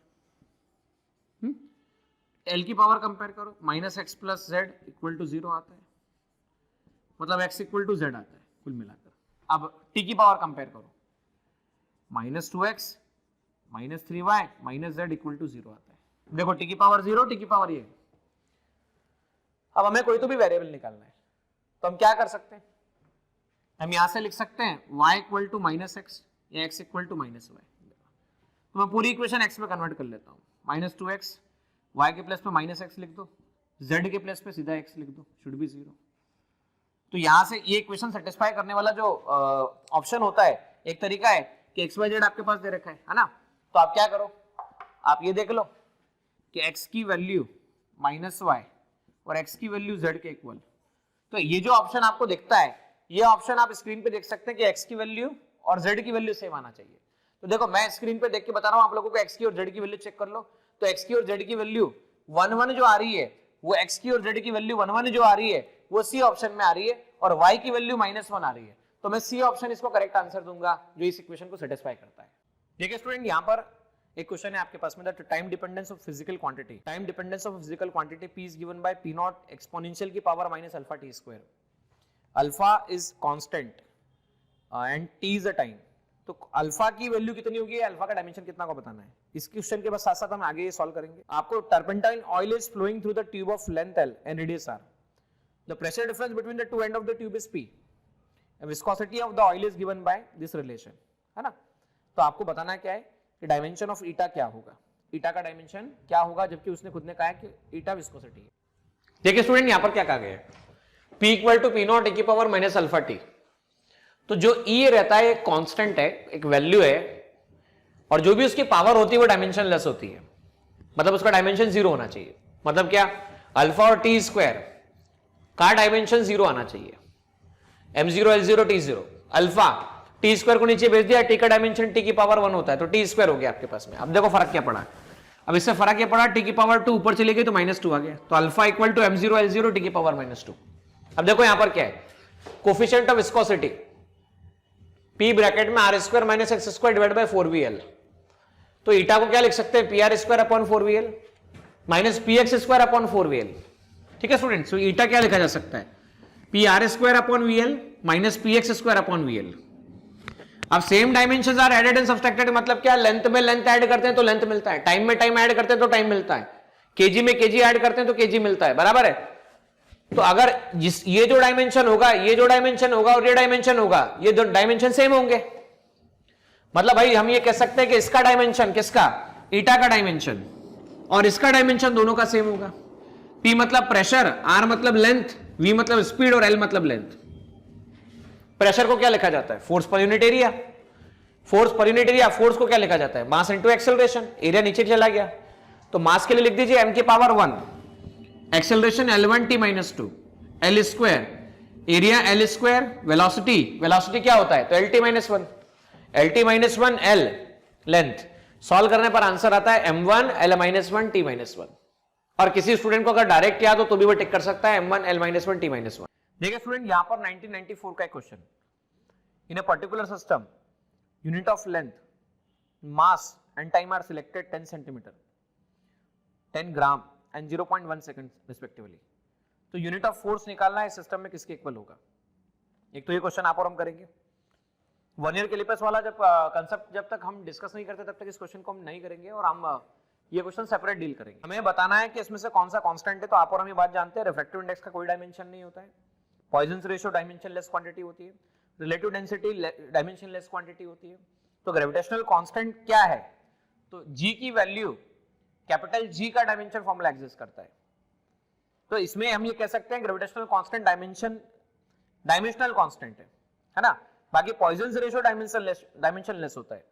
Speaker 1: L की पावर कंपेयर करो, -x plus z equal to 0 आता है, मतलब x इक्वल टू z आता है कुल मिलाकर। अब T की पावर कंपेयर करो, -2x, -3y, -z equal to 0 आता है। देखो T की पावर 0, T की पावर ये। अब हमें कोई तो भी वेरिएबल निकालना है, तो हम क्या कर सकते हैं, हम यहां से लिख सकते हैं y इक्वल टू -x या x इक्वल टू -y। तो मैं पूरी इक्वेशन x में कन्वर्ट कर लेता हूँ, -2x, y के प्लेस पे -x लिख दो, z के प्लेस पे सीधा x लिख दो, शुड बी 0। तो यहां से ये इक्वेशन सेटिस्फाई करने वाला जो ऑप्शन होता है, एक तरीका है कि xyz आपके पास दे रखा है ना, तो आप क्या करो, आप ये देख लो कि x की वैल्यू -y और x की वैल्यू z के इक्वल। तो ये जो ऑप्शन आपको दिखता है, ये ऑप्शन आप स्क्रीन पे देख सकते हैं कि x की वैल्यू और z की वैल्यू सेम आना चाहिए। तो देखो मैं स्क्रीन पे देख के बता रहा हूं आप लोगों को, x की और z की वैल्यू चेक कर लो। तो x की और z की वैल्यू 1 जो आ रही है, वो x की और z की वैल्यू 1 जो आ रही है वो C ऑप्शन में आ रही है, और y की वैल्यू -1 आ रही है। तो मैं C ऑप्शन इसको करेक्ट आंसर दूंगा जो इस इक्वेशन को सेटिस्फाई करता है। देखिए स्टूडेंट, यहाँ पर एक क्वेश्चन है आपके पास में, the time dependence of physical quantity, time dependence of physical quantity p is given by p0 exponential की power -alpha t square. Alpha is constant and t is a time. तो alpha की value कितनी होगी, alpha का dimension कितना को बताना है। इस क्वेश्चन के बस साथ साथ हम आगे ये सॉल्व करेंगे। आपको turpentine oil is flowing through the tube of length L and radius R। The pressure difference between the two end of the tube is P। Viscosity of the oil is given by this relation, है ना। तो आपको बताना क्या है कि dimension of eta क्या होगा, ईटा का डायमेंशन क्या होगा, जबकि उसने खुद ने कहा है कि ईटा विस्कोसिटी है। देखिए स्टूडेंट, यहाँ पर क्या कहा गया है, P equal to P0 e की पावर -अल्फा t। तो जो E रहता है एक कांस्टेंट है, एक वैल्यू है, और जो भी उसकी पावर होती है वो डायमेंशन लेस होती है, मतलब उसका डायमेंशन 0 होना चाहिए। मतलब क्या, अल्फा और t स्क्वायर का डायमेंशन 0 आना चाहिए। m0 L0 T0, alpha t square को नीचे भेज दिया, t का डायमेंशन t की पावर 1 होता है, तो t स्क्वायर हो गया आपके पास में। अब देखो फर्क क्या पड़ा, अब इससे फर्क क्या पड़ा, t की पावर 2 ऊपर चली गई तो -2 आ गया, तो alpha equal to m0 L0 t की पावर -2। अब देखो यहां पर क्या है, coefficient of viscosity p bracket में r square minus x square divide by 4vl। तो ईटा को क्या लिख सकते हैं, pr square upon 4vl minus px square upon 4vl। ठीक है स्टूडेंट्स, तो ईटा क्या लिखा जा सकता है, P R square upon V L minus P X square upon V L. अब same dimensions are added and subtracted, मतलब क्या, लेंथ में लेंथ ऐड करते हैं तो लेंथ मिलता है, टाइम में टाइम ऐड करते हैं तो टाइम मिलता है, केजी में केजी ऐड करते हैं तो केजी मिलता है, बराबर है। तो अगर ये जो डायमेंशन होगा, ये जो डायमेंशन होगा और ये डायमेंशन होगा, ये दो डायमेंशन सेम होंगे, मतलब भाई हम ये कह सकते हैं कि इसका डायमेंशन, किसका, ईटा का डायमेंशन, और इसका डायमेंशन दोनों का सेम होगा। P मतलब प्रेशर, R मतलब लेंथ, V मतलब स्पीड और L मतलब लेंथ। प्रेशर को क्या लिखा जाता है, force per unit area. Force per unit area, force को क्या लिखा जाता है, मास इनटू एक्सेलरेशन। एरिया नीचे चला गया तो मास के लिए लिख दीजिए m की power 1, acceleration L1t minus 2, L square, area L square, velocity, velocity क्या होता है तो LT minus 1, LT minus 1 L length. Solve करने पर आंसर आता है m1 L माइनस 1 T माइनस 1। और किसी स्टूडेंट को अगर डायरेक्ट याद हो तो भी वो टिक कर सकता है m1 L माइनस 1 T माइनस 1। देखिए स्टूडेंट, यहां पर 1994 का एक question, in a particular system unit of length, mass and time are selected 10 centimetre, 10 gram and 0.1 second respectively. तो यूनिट ऑफ फोर्स निकालना है सिस्टम में किसके इक्वल होगा। एक तो ये क्वेश्चन आप और हम करेंगे। 1 ईयर कैलिपर्स वाला जब कंसेप्ट जब तक हम डिस्कस नहीं करते तब तक इस क्वेश्चन को हम नहीं करेंगे, और हम ये क्वेश्चन सेपरेट डील करेंगे। हमें बताना है कि इसमें से कौन सा कांस्टेंट है। तो आप और हम ये बात जानते हैं, रिफ्रैक्टिव इंडेक्स का कोई डायमेंशन नहीं होता है, Poisson's ratio dimensionless quantity होती है, relative density dimensionless quantity होती है। तो ग्रेविटेशनल कांस्टेंट क्या है, तो जी की वैल्यू कैपिटल जी का डायमेंशन फॉर्मूला एग्जिस्ट करता है। तो इसमें हम ये कह सकते हैं ग्रेविटेशनल कांस्टेंट डायमेंशनल कांस्टेंट है ना। बाकी पॉइजन्स रेशियो डायमेंशन लेस होता है,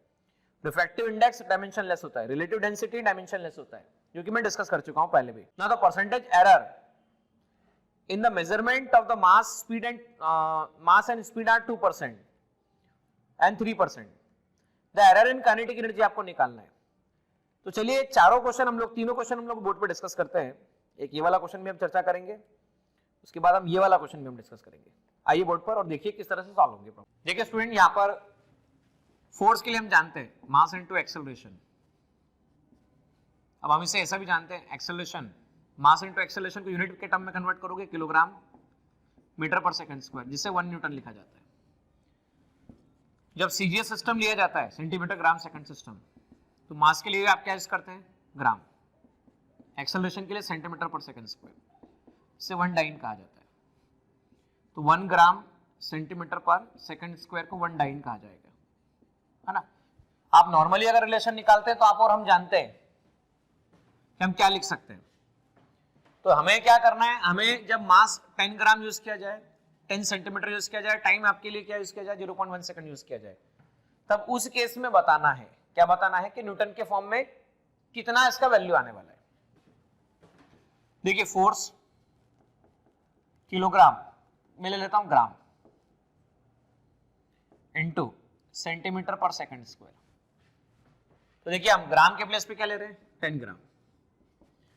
Speaker 1: रिफ्रैक्टिव इंडेक्स डायमेंशन लेस होता है, रिलेटिव डेंसिटी डायमेंशन लेस होता है, जो कि मैं डिस्कस कर चुका हूं पहले भी ना। The percentage error in the measurement of the mass and speed are 2% and 3%। The error in kinetic energy आपको निकालना है। तो चलिए तीनों क्वेश्चन हम लोग बोर्ड पे डिस्कस करते हैं। एक ये वाला क्वेश्चन भी हम चर्चा करेंगे, उसके बाद हम ये वाला क्वेश्चन भी हम डिस्कस करेंगे। आइए बोर्ड पर और देखिए किस तरह से सॉल्व होंगे प्रॉब्लम। देखिए स्टूडेंट, यहाँ पर फोर्स के लिए हम जानते हैं मास इनटू एक्सेलरेशन। अब हम इसे ऐसा भी जानते हैं, एक्सेलरेशन, मास इनटू एक्सेलरेशन को यूनिट के टर्म में कन्वर्ट करोगे किलोग्राम मीटर पर सेकंड स्क्वायर, जिससे 1 न्यूटन लिखा जाता है। जब सीजीएस सिस्टम लिया जाता है, सेंटीमीटर ग्राम सेकंड सिस्टम, तो मास के लिए आप क्या यूज करते हैं, ग्राम, एक्सेलरेशन के लिए सेंटीमीटर पर सेकंड स्क्वायर, इससे 1 डाइन कहा जाता है। तो 1 ग्राम सेंटीमीटर पर सेकंड स्क्वायर को 1 डाइन कहा जाएगा, है ना। आप नॉर्मली अगर रिलेशन निकालते हैं तो आप और हम जानते हैं कि हम क्या लिख सकते हैं। तो हमें क्या करना है, हमें जब मास 10 ग्राम यूज किया जाए, 10 सेंटीमीटर यूज किया जाए, टाइम आपके लिए क्या यूज किया जाए, 0.1 सेकंड यूज किया जाए, तब उस केस में बताना है, क्या बताना है कि न्यूटन के फॉर्म में कितना इसका वैल्यू आने वाला है। देखिए फोर्स किलोग्राम में ले लेता हूं ग्राम into centimetre per second square. तो देखिए हम ग्राम के प्लेस पे क्या ले रहे हैं, 10 ग्राम,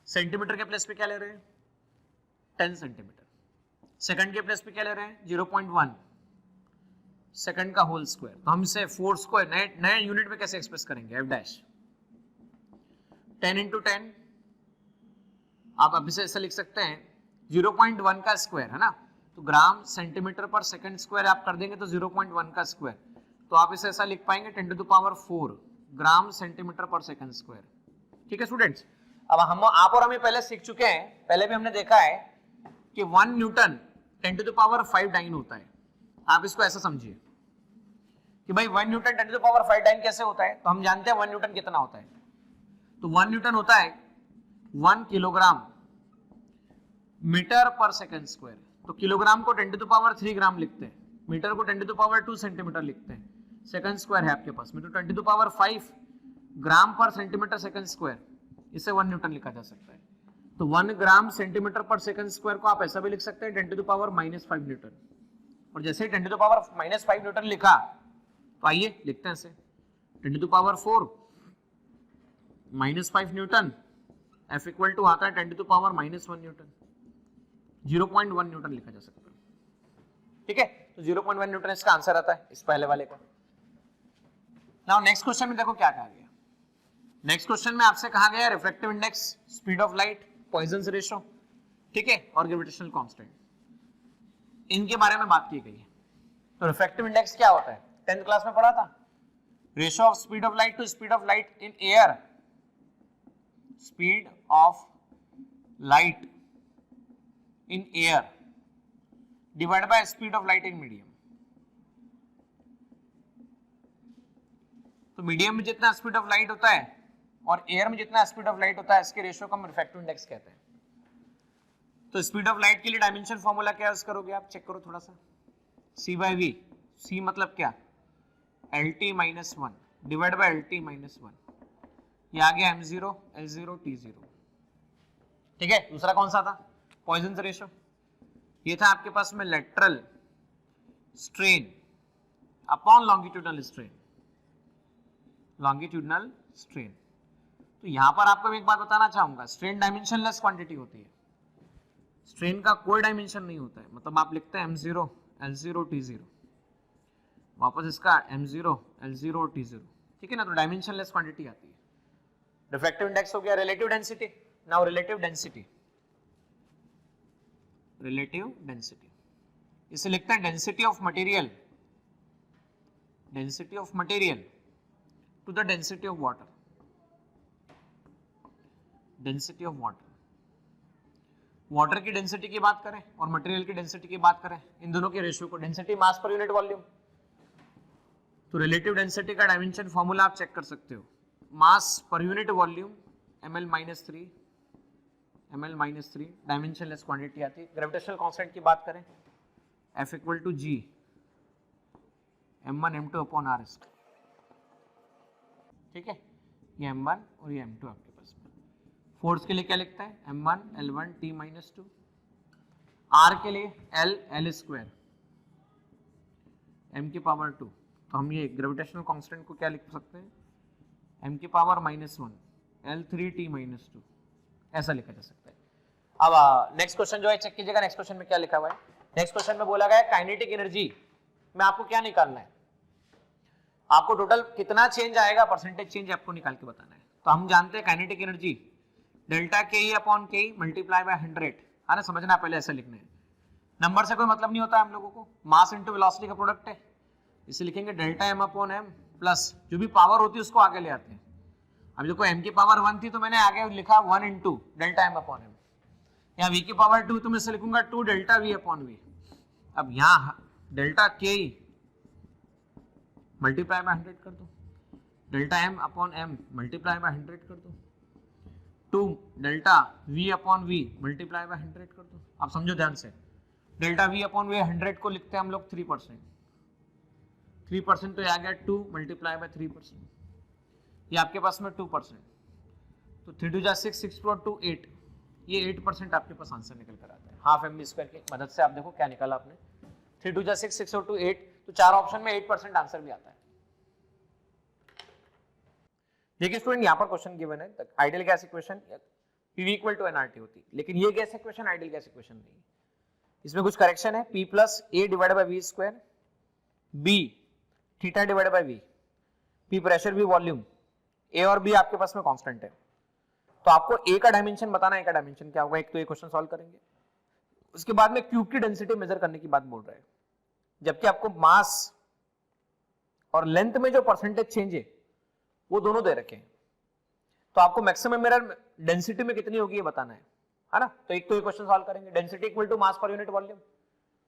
Speaker 1: सेंटीमीटर के प्लेस पे क्या ले रहे हैं, 10 सेंटीमीटर, सेकंड के प्लेस पे क्या ले रहे हैं, 0.1 सेकंड का होल स्क्वायर। तो हम इसे फोर्स को नए यूनिट में कैसे एक्सप्रेस करेंगे, एफ डैश 10 इंटू 10, आप अब इसे ऐसा लिख सकते हैं 0.1 का स्क्वायर, है ना। तो ग्राम सेंटीमीटर पर सेकंड स्क्वायर आप कर देंगे तो 0.1 का स्क्वायर, तो आप इसे ऐसा लिख पाएंगे 10 to the power 4 gram centimetre per second square. ठीक है स्टूडेंट्स, अब हम आप और हमें पहले सीख चुके हैं, पहले भी हमने देखा है कि 1 newton 10 to the power 5 dyne होता है। आप इसको ऐसा समझिए कि भाई 1 newton 10 to the power 5 dyne कैसे होता है, तो हम जानते हैं 1 न्यूटन कितना होता है। तो 1 न्यूटन होता है 1 किलोग्राम मीटर पर सेकंड स्क्वायर। तो किलोग्राम को 10 टू द पावर 3 ग्राम लिखते हैं, मीटर को 10 टू द पावर 2 सेंटीमीटर लिखते हैं, सेकंड स्क्वायर है आपके पास में, तो 10 टू द पावर 5 ग्राम पर सेंटीमीटर सेकंड स्क्वायर, इसे 1 न्यूटन लिखा जा सकता है। तो 1 ग्राम सेंटीमीटर पर सेकंड स्क्वायर को आप ऐसा भी लिख सकते हैं 10 टू द पावर -5 न्यूटन। और जैसे ही 10 टू द पावर -5 न्यूटन लिखा, तो आइए लिखते हैं इसे 10 to the power 4 -5 newton, F equal to आता है 10 to the power -1 newton, 0.1 newton लिखा जा सकता है। ठीक है, तो 0.1 न्यूटन इसका आंसर आता है इस पहले वाले का। नाउ नेक्स्ट क्वेश्चन में देखो क्या कहा गया। नेक्स्ट क्वेश्चन में आपसे कहा गया refractive index, speed of light, Poisson's ratio, ठीक है, और ग्रेविटेशनल कांस्टेंट, इनके बारे में बात की गई है। तो रिफ्रैक्टिव इंडेक्स क्या होता है, 10th क्लास में पढ़ा था, ratio of speed of light to speed of light in air, speed of light in air divide by speed of light in medium. तो मीडियम में जितना स्पीड ऑफ लाइट होता है और एयर में जितना स्पीड ऑफ लाइट होता है, इसके रेशियो को हम रिफ्रैक्टिव इंडेक्स कहते हैं। तो स्पीड ऑफ लाइट के लिए डायमेंशन फॉर्मूला क्या यूज करोगे आप, चेक करो थोड़ा सा, c बाय वी, c मतलब क्या, lt minus 1 divide by lt minus 1, ये आ गया m0 l0 t0। ठीक है, दूसरा कौन सा था, पॉइजन रेशियो, ये था आपके पास में lateral strain upon longitudinal strain, longitudinal strain. तो यहां पर आपको एक बात बताना चाहूंगा, स्ट्रेन डायमेंशनलेस क्वांटिटी होती है, स्ट्रेन का कोई डायमेंशन नहीं होता है, मतलब आप लिखते हैं m0 l0 t0, वापस इसका m0 l0 t0, ठीक है ना, तो डायमेंशनलेस क्वांटिटी आती है। रिफ्रैक्टिव इंडेक्स हो गया relative density. Now relative density, relative density इसे लिखते हैं density of material, density of material to the density of water, density of water. Water की डेंसिटी की बात करें और मटेरियल की डेंसिटी की बात करें, इन दोनों के रेशियो को डेंसिटी मास पर यूनिट वॉल्यूम। तो रिलेटिव डेंसिटी का डायमेंशन फॉर्मूला आप चेक कर सकते हो, मास पर unit volume ml-3, ml-3 dimensionless quantity आती है। ग्रेविटेशनल कांस्टेंट की बात करें, F equal to G m1 m2 upon r square, ठीक है, ये m1 और ये m2 आपके पास में। फोर्स के लिए क्या लिखता है, m1 l1 t minus 2, r के लिए l स्क्वायर m की पावर 2। तो हम ये ग्रेविटेशनल कांस्टेंट को क्या लिख सकते हैं, m की पावर -1 l3t माइनस 2, ऐसा लिखा जा सकता है। अब नेक्स्ट क्वेश्चन जो है चेक कीजिएगा, नेक्स्ट क्वेश्चन में क्या लिखा हुआ है। नेक्स्ट क्वेश्चन में बोला गया है काइनेटिक एनर्जी में आपको क्या निकालना है, आपको टोटल कितना चेंज आएगा, परसेंटेज चेंज आपको निकाल के बताना है। तो हम जानते हैं काइनेटिक एनर्जी डेल्टा के ई अपॉन के ई मल्टीप्लाई बाय 100, है ना, समझना पहले ऐसे लिखने हैं, नंबर से कोई मतलब नहीं होता है हम लोगों को, मास इंटू वेलोसिटी का प्रोडक्ट है, इसे लिखेंगे delta M upon M plus जो भी पावर होती है उसको आगे ले आते हैं। अब देखो m की पावर 1 थी तो मैंने आगे लिखा 1 into delta M upon M, यहाँ v की पावर 2 तो मैं इसे लिखूंगा 2 डेल्टा v अपॉन v। अब यहाँ डेल्टा के ई मल्टीप्लाई बाय 100 कर दो, delta m upon m multiply by 100 कर दो, 2 delta v upon v multiply by 100 कर दो। आप समझो ध्यान से, डेल्टा v अपॉन v 100 को लिखते हैं हम लोग 3%, 3% तो आ गया 2 मल्टीप्लाई बाय 3%, ये आपके पास में 2%, तो 3 2 जा 6, 6 2 8, ये 8% आपके पास आंसर निकल कर आता है। हाफ एम स्क्वायर की मदद से आप देखो क्या निकाला आपने, 3 2 जा 6, 6 2 8, तो चार ऑप्शन में 8% आंसर भी आता है। देखिए स्टूडेंट, यहाँ पर क्वेश्चन गिवन है ideal gas equation PV equal to nRT होती, लेकिन ये gas equation ideal gas equation नहीं है, इसमें कुछ करेक्शन है। P plus A divide by V square, B theta divide by V, P pressure V volume, A और B आपके पास में कांस्टेंट है। तो आपको A का डायमेंशन बताना है, A का डायमेंशन क्या होगा, एक तो ये क्वेश्चन सॉल्व करेंगे, उसके बाद में क्यूब की डेंसिटी मेजर करने की बात बोल रहे हैं, जबकि आपको मास और लेंथ में जो परसेंटेज चेंज है वो दोनों दे रखे हैं। तो आपको मैक्सिमम एरर डेंसिटी में कितनी होगी ये बताना है ना। तो एक तो ये क्वेश्चन सॉल्व करेंगे, डेंसिटी इक्वल टू मास पर यूनिट वॉल्यूम,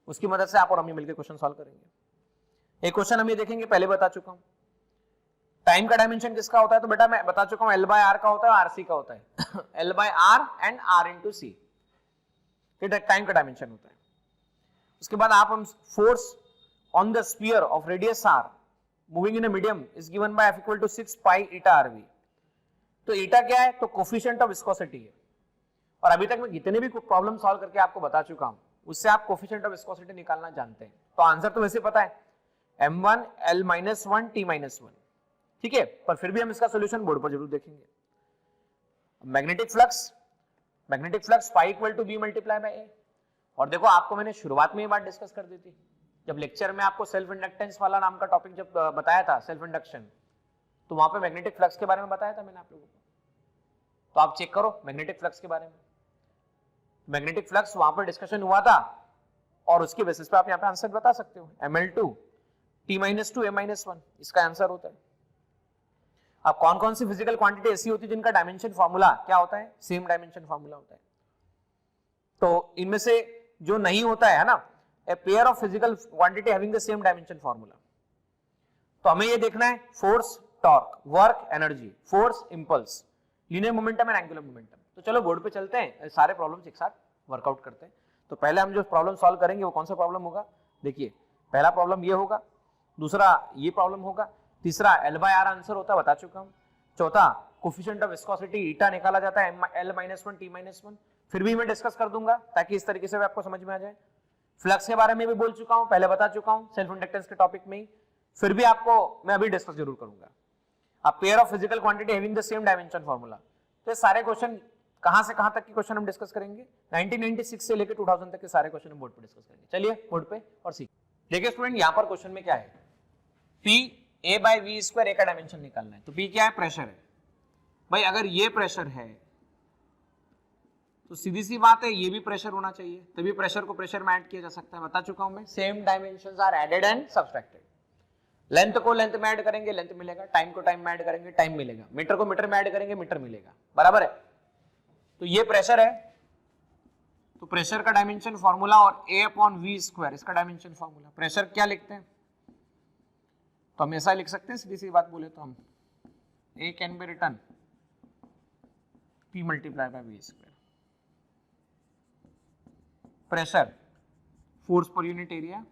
Speaker 1: उसकी मदद से आप और हम मिलकर क्वेश्चन सॉल्व करेंगे। एक क्वेश्चन हम ये देखेंगे, पहले बता चुका हूं, टाइम का डायमेंशन किसका होता है, तो बेटा मैं बता चुका हूं L बाय आर का होता है, आरसी का होता है L by R and R into C, time का डायमेंशन होता है। उसके बाद आप हम force on the sphere of radius r moving in a medium is given by F equal to 6 pi eta RV। तो ईटा क्या है, तो कोफिशिएंट ऑफ विस्कोसिटी है, और अभी तक मैं जितने भी प्रॉब्लम सॉल्व करके आपको बता चुका हूं उससे आप कोफिशिएंट ऑफ विस्कोसिटी निकालना जानते हैं। तो आंसर तो वैसे पता है m1 l-1 t-1, ठीक है, पर फिर भी हम इसका सॉल्यूशन बोर्ड पर जरूर देखेंगे। Magnetic flux phi equal to B multiply by A, और देखो आपको मैंने शुरुआत में ये बात डिस्कस कर दी थी जब लेक्चर में आपको सेल्फ इंडक्टेंस वाला नाम का टॉपिक जब बताया था, सेल्फ इंडक्शन, तो वहां पे मैग्नेटिक फ्लक्स के बारे में बताया था मैंने आप लोगों को। तो आप चेक करो मैग्नेटिक फ्लक्स के बारे में, मैग्नेटिक फ्लक्स वहां पर डिस्कशन हुआ था और उसके बेसिस पे आप यहाँ पे आंसर बता सकते हो, ml2 t-2 a-1 इसका आंसर होता है। अब कौन कौन सी फिजिकल क्वांटिटी ऐसी होती है जिनका डायमेंशन फॉर्मूला क्या होता है, सेम डायमेंशन फॉर्मूला होता है। तो इनमें से जो नहीं होता है ना, a pair of physical quantity having the same dimension formula. तो हमें ये देखना है force, torque, work, energy, force, impulse, linear momentum and angular momentum. तो चलो बोर्ड पे चलते हैं, सारे प्रॉब्लम्स एक साथ वर्कआउट करते हैं। तो पहले हम जो प्रॉब्लम सॉल्व करेंगे वो कौन सा प्रॉब्लम होगा, देखिए पहला प्रॉब्लम ये होगा, दूसरा ये प्रॉब्लम होगा, तीसरा L/R आंसर होता है, बता चुका हूं, चौथा कोफिशिएंट ऑफ विस्कोसिटी ईटा निकाला जाता है L-1 T-1, फिर भी मैं डिस्कस कर दूंगा ताकि इस तरीके से भी आपको समझ में आ जाए। फ्लक्स के बारे में भी बोल चुका हूं, पहले बता चुका हूं सेल्फ इंडक्टेंस के टॉपिक में ही, फिर भी आपको मैं अभी डिस्कस जरूर करूंगा। अब pair of physical quantity having the same dimension formula, तो ये सारे क्वेश्चन कहां से कहां तक के क्वेश्चन हम डिस्कस करेंगे, 1996 से लेकर 2000 तक के सारे क्वेश्चन हम बोर्ड पे डिस्कस करेंगे। चलिए बोर्ड पे और सीख। देखिए स्टूडेंट, यहां पर क्वेश्चन में क्या है, P A/V², A का डायमेंशन निकालना है। तो P क्या है, प्रेशर है। भाई अगर ये प्रेशर है तो सीधी सी बात है ये भी प्रेशर होना चाहिए, तभी प्रेशर को प्रेशर में ऐड किया जा सकता है, बता चुका हूं मैं। Same dimensions are added and subtracted. Length को लेंथ में ऐड करेंगे, लेंथ मिलेगा, टाइम को टाइम में ऐड करेंगे, टाइम मिलेगा, मीटर को मीटर में ऐड करेंगे, मीटर मिलेगा, बराबर है। तो ये प्रेशर है, तो प्रेशर का डायमेंशन फॉर्मूला और A/V², इसका डायमेंशन फॉर्मूला। प्रेशर क्या लिखते हैं, तो हम ऐसा लिख सकते हैं, सीधी सी बात बोले तो हम A can be written P × V²। Pressure, force per unit area,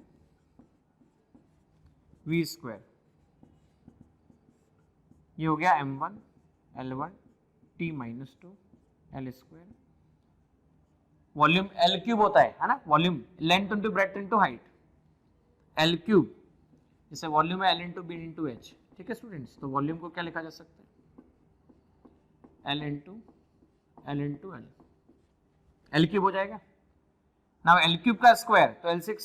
Speaker 1: V², ये हो गया m1 L1 T-2 L²। Volume L³ होता है ना, volume length into breadth into height, L³, जैसे वॉल्यूम है L into B into H, ठीक है स्टूडेंट्स। तो वॉल्यूम को क्या लिखा जा सकता है, L इंटू L, L³ हो जाएगा ना, L³ का स्क्वायर तो L6।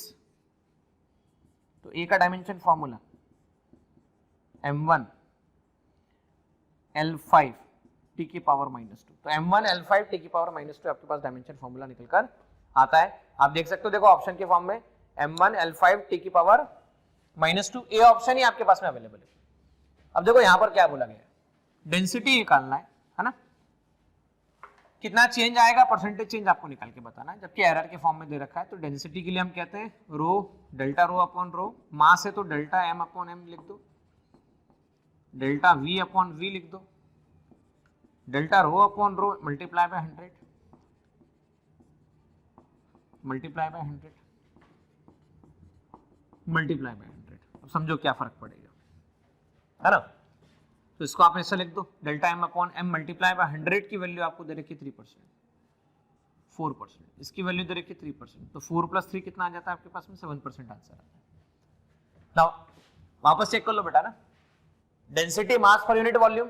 Speaker 1: तो A का dimension formula m1 L5 T⁻²। तो m1 L5 T⁻² आपके पास डायमेंशन फॉर्मूला निकलकर आता है। आप देख सकते हो, देखो ऑप्शन के फॉर्म में m1 L5 T⁻², A option ही आपके पास में अवेलेबल है। अब देखो यहां पर क्या बोला गया, डेंसिटी निकालना है ना, कितना चेंज आएगा, परसेंटेज चेंज आपको निकाल के बताना है, जबकि एरर के फॉर्म में दे रखा है। तो डेंसिटी के लिए हम कहते हैं रो, डेल्टा रो अपॉन रो, मास है तो डेल्टा m/m लिख दो, डेल्टा V/V लिख दो, delta rho upon rho multiply by 100, multiply by 100, multiply by 100। अब समझो क्या फर्क पड़ेगा, है ना। तो इसको आप ऐसा लिख दो, डेल्टा m/m मल्टीप्लाई बाय 100 की वैल्यू आपको दे रखी 3%, 4%, इसकी वैल्यू दे रखी 3%, तो 4 + 3 कितना आ जाता है आपके पास में, 7% आंसर आता है। नाउ वापस चेक कर लो बेटा ना, डेंसिटी मास पर यूनिट वॉल्यूम,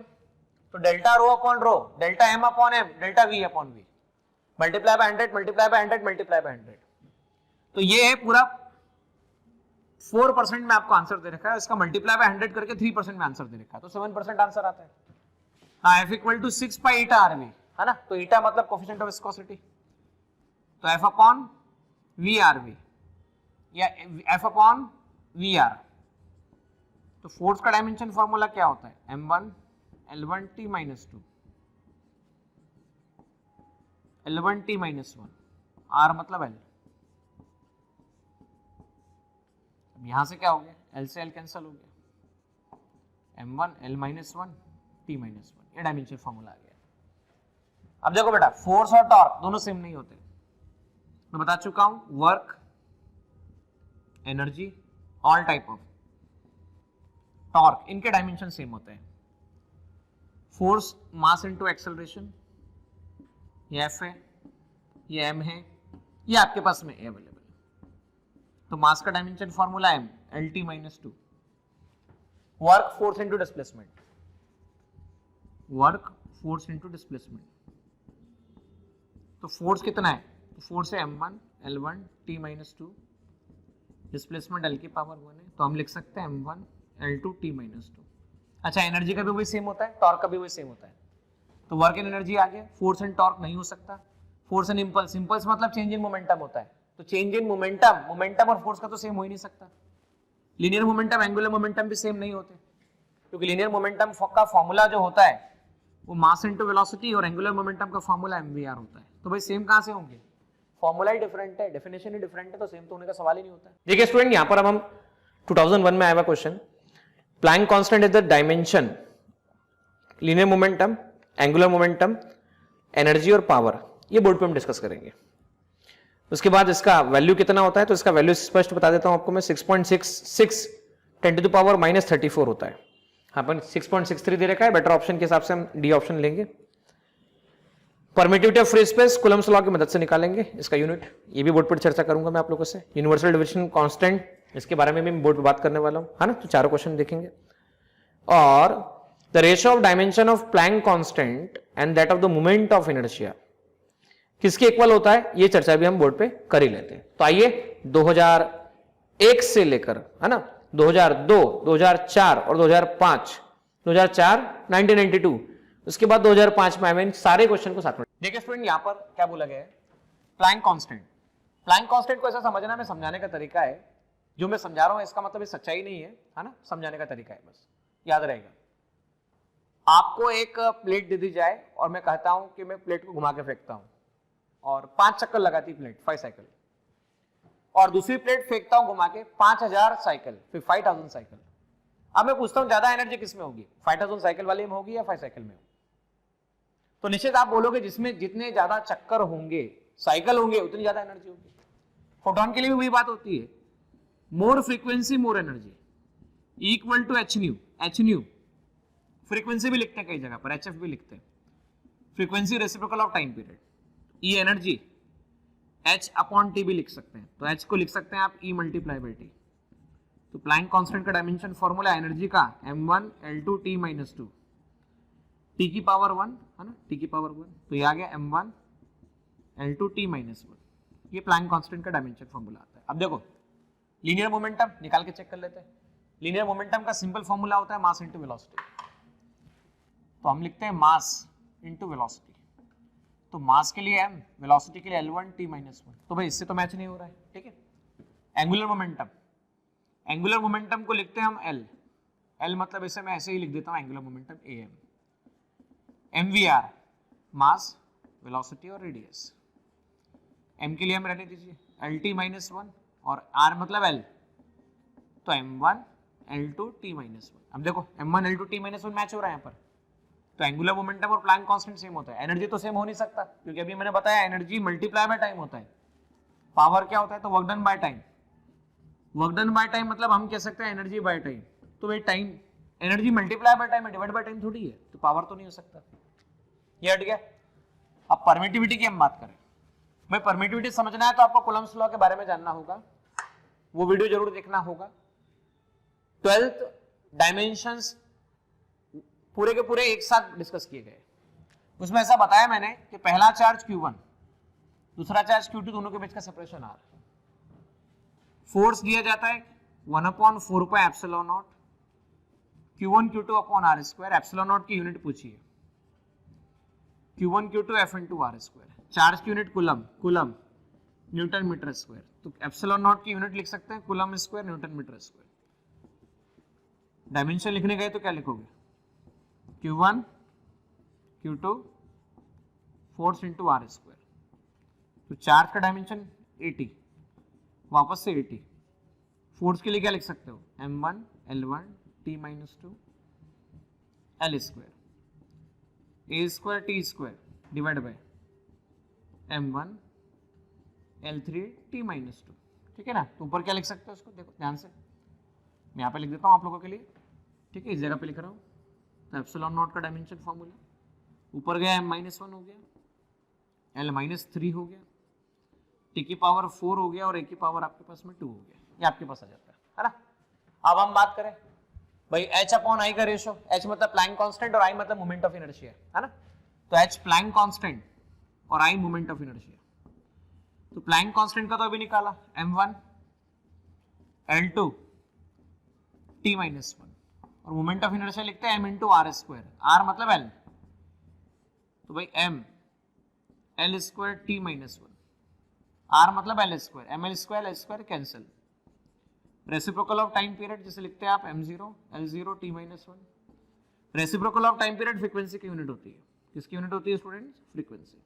Speaker 1: तो delta rho upon rho, delta m/m, delta V/V, multiply by 100, multiply by 100, multiply by 100। तो ये है पूरा 4% में आपको आंसर दे रखा है, इसका मल्टीप्लाई बाय 100 करके 3% में आंसर दे रखा है, तो 7% आंसर आता है। हाँ, F = 6 pi eta RV, है ना, तो ईटा मतलब कोफिशिएंट ऑफ विस्कोसिटी, तो F/VRV या F/VR। तो फोर्स का डायमेंशन फॉर्मूला क्या होता है, m1 L1 T-2 L1 T-1, R मतलब L। यहां से क्या हो गया, L से L कैंसिल हो गया, m1 L-1 T-1, ये डायमेंशन फॉर्मूला आ गया। अब देखो बेटा, फोर्स और टॉर्क दोनों सेम नहीं होते, मैं बता चुका हूं, work, energy, all type of torque, इनके डायमेंशन सेम होते हैं। फोर्स मास इनटू एक्सेलरेशन, ये F है, ये M है, ये आपके पास में अवेलेबल है। तो मास का dimension formula M, LT-2, work force into displacement, work force into displacement. तो फोर्स कितना है, तो फोर्स है m1 L1 T-2, displacement L⁻1 है, तो हम लिख सकते हैं m1 L2 T-2। अच्छा, एनर्जी का भी वही सेम होता है, टॉर्क का भी वही सेम होता है। तो वर्क एंड एनर्जी आ गया, फोर्स एंड टॉर्क नहीं हो सकता, फोर्स एंड इंपल्स, इंपल्स मतलब चेंज इन मोमेंटम होता है, तो चेंज इन मोमेंटम, मोमेंटम और फोर्स का तो सेम हो ही नहीं सकता। लीनियर मोमेंटम एंगुलर मोमेंटम भी सेम नहीं होते, क्योंकि लीनियर मोमेंटम का फॉर्मूला जो होता है वो मास इनटू वेलोसिटी और एंगुलर मोमेंटम का फॉर्मूला mvr होता है। तो भाई सेम कहां से होंगे, फॉर्मूला ही डिफरेंट है, डेफिनेशन ही डिफरेंट है, तो सेम तो होने का सवाल ही नहीं होता है। देखिए स्टूडेंट, यहां पर अब हम 2001 में आया हुआ question, Planck constant is the dimension, linear momentum, angular momentum, energy और पावर, ये बोर्ड पे हम डिस्कस करेंगे। उसके बाद इसका वैल्यू कितना होता है, तो इसका वैल्यू स्पष्ट बता देता हूं आपको मैं, 6.66 10⁻⁻34 होता है। हाँ, पर 6.63 दे रखा है, बेटर ऑप्शन के हिसाब से हम डी ऑप्शन लेंगे। Permittivity of free space Coulomb's law की मदद से निकालेंगे इसका यूनिट, ये भी बोर्ड पर चर्चा करूंगा मैं आप लोगों से। यूनिवर्सल डिविजन कांस्टेंट, इसके बारे में भी मैं बोर्ड पर बात करने वाला हूं, है ना, तो चारों क्वेश्चन देखेंगे। और the ratio of dimension of Planck constant and that of the moment of inertia किसके इक्वल होता है, ये चर्चा भी हम बोर्ड पे कर ही लेते हैं। तो आइए 2001 से लेकर, है ना, 2002, 2004 और 2005, 2004 1992, उसके बाद 2005 में आए, सारे क्वेश्चन को साथ में देखिए स्टूडेंट। यहां पर क्या बोला गया है, प्लैंक कांस्टेंट। प्लैंक कांस्टेंट को ऐसा समझना, मैं समझाने का तरीका है, जो मैं समझा रहा हूं इसका मतलब ये सच्चाई नहीं है ना, समझाने का तरीका है, बस याद रहेगा। आपको एक प्लेट दे दी जाए और मैं कहता हूं कि मैं प्लेट को घुमा के फेंकता हूं और 5 चक्कर लगाती प्लेट, 5 साइकिल, और दूसरी प्लेट फेंकता हूं घुमा के 5000 साइकिल, फिर 5000 साइकिल। अब मैं पूछता हूं ज्यादा एनर्जी किसमें होगी, 5000 साइकिल वाले में होगी या 5 साइकिल में? तो निश्चित आप बोलोगे जिसमें जितने ज्यादा चक्कर होंगे, साइकिल होंगे, उतनी ज्यादा एनर्जी होगी। फोटोन के लिए भी वही बात होती है, more frequency more energy equal to H nu. H nu frequency भी लिखते हैं कई जगह पर, एच एफ भी लिखते हैं, frequency reciprocal of time period. E energy h upon T भी लिख सकते हैं, तो h को लिख सकते हैं आप E मल्टीप्लाई बाई टी। तो प्लैंक कांस्टेंट का डायमेंशन फॉर्मूला एनर्जी का m1 L2 T minus 2, T की पावर 1, है ना, टी की पावर 1, तो ये आ गया m1 L2 T माइनस 1। ये प्लैंक कांस्टेंट का डायमेंशन फॉर्मूला आता है। अब देखो लीनियर मोमेंटम निकाल के चेक कर लेते हैं। लीनियर मोमेंटम का सिंपल फॉर्मूला होता है मास इंटू वेलोसिटी, तो हम लिखते हैं मास इंटू वेलोसिटी। तो मास के लिए m, वेलोसिटी के लिए L1 T माइनस 1, तो भाई इससे तो मैच नहीं हो रहा है, ठीक है। एंगुलर मोमेंटम, एंगुलर मोमेंटम को लिखते हैं हम L, L मतलब इसे मैं ऐसे ही लिख देता हूं, angular momentum AM। MVR mass, velocity और रेडियस, m के लिए हम रहने दीजिए LT माइनस 1 और R मतलब L, तो M1 L2 T माइनस 1। अब देखो M1 L2 T माइनस 1 मैच हो रहा है यहाँ पर, तो एंगुलर मोमेंटम और प्लैंक कांस्टेंट सेम होता है। एनर्जी तो सेम हो नहीं सकता, क्योंकि अभी मैंने बताया एनर्जी मल्टीप्लाई बाय टाइम होता है, पावर क्या होता है, तो work done by time. Work done by time मतलब हम कह सकते हैं एनर्जी बाय टाइम, तो भाई time, energy multiply by time है, डिवाइड बाय टाइम थोड़ी है, तो पावर तो नहीं हो सकता। ये हट गया। अब परमिटिविटी की हम बात करें, भाई परमिटिविटी समझना है तो आपको कूलम्स लॉ के बारे में जानना होगा, वो वीडियो जरूर देखना होगा। 12th डायमेंशंस पूरे के पूरे एक साथ डिस्कस किए गए। उसमें ऐसा बताया मैंने कि पहला चार्ज Q1, दूसरा चार्ज Q2, दोनों के बीच का सेपरेशन R। फोर्स दिया जाता है 1/4 pi epsilon naught Q1 Q2 upon R square. Epsilon naught की यूनिट पूछिए, Q1 Q2 F into R square. Charge की unit coulomb, coulomb newton metre square, तो एप्सिलॉन नॉट की यूनिट लिख सकते हैं coulomb square newton metre square. Dimension लिखने गए तो क्या लिखोगे, Q1 Q2 force into R square. तो चार्ज का डायमेंशन 80, वापस से 80। फोर्स के लिए क्या लिख सकते हो, M1 L1 T minus 2 L square, A square T square divide bye M1 L3 T minus 2, ठीक है ना। तो ऊपर क्या लिख सकते हो उसको, देखो ध्यान से, मैं यहाँ पे लिख देता हूँ आप लोगों के लिए, ठीक है, इस जगह पे लिख रहा हूँ। तो एप्सिलॉन नॉट का डायमेंशन फॉर्मूला, ऊपर गया M-1 हो गया, L-3 हो गया, T की पावर 4 हो गया और A की पावर आपके पास में 2 हो गया, ये आपके पास आ जाता है ना। अब हम बात करें भाई H अपॉन I का रेशियो, H मतलब प्लैंक कांस्टेंट और I मतलब मोमेंट ऑफ इनर्शिया, है ना। तो H प्लैंक कांस्टेंट और I मोमेंट ऑफ इनर्शिया। तो प्लैंक कांस्टेंट का तो अभी निकाला M1 L2 T माइनस 1 और मोमेंट ऑफ इनर्शिया लिखते हैं M into R square, R मतलब L, तो भाई M L square T minus 1, R मतलब L square, M L square cancel, reciprocal of time period जिसे लिखते हैं आप m0 L0 t माइनस 1, reciprocal of time period frequency की यूनिट होती है, किसकी यूनिट होती है स्टूडेंट्स, फ्रीक्वेंसी,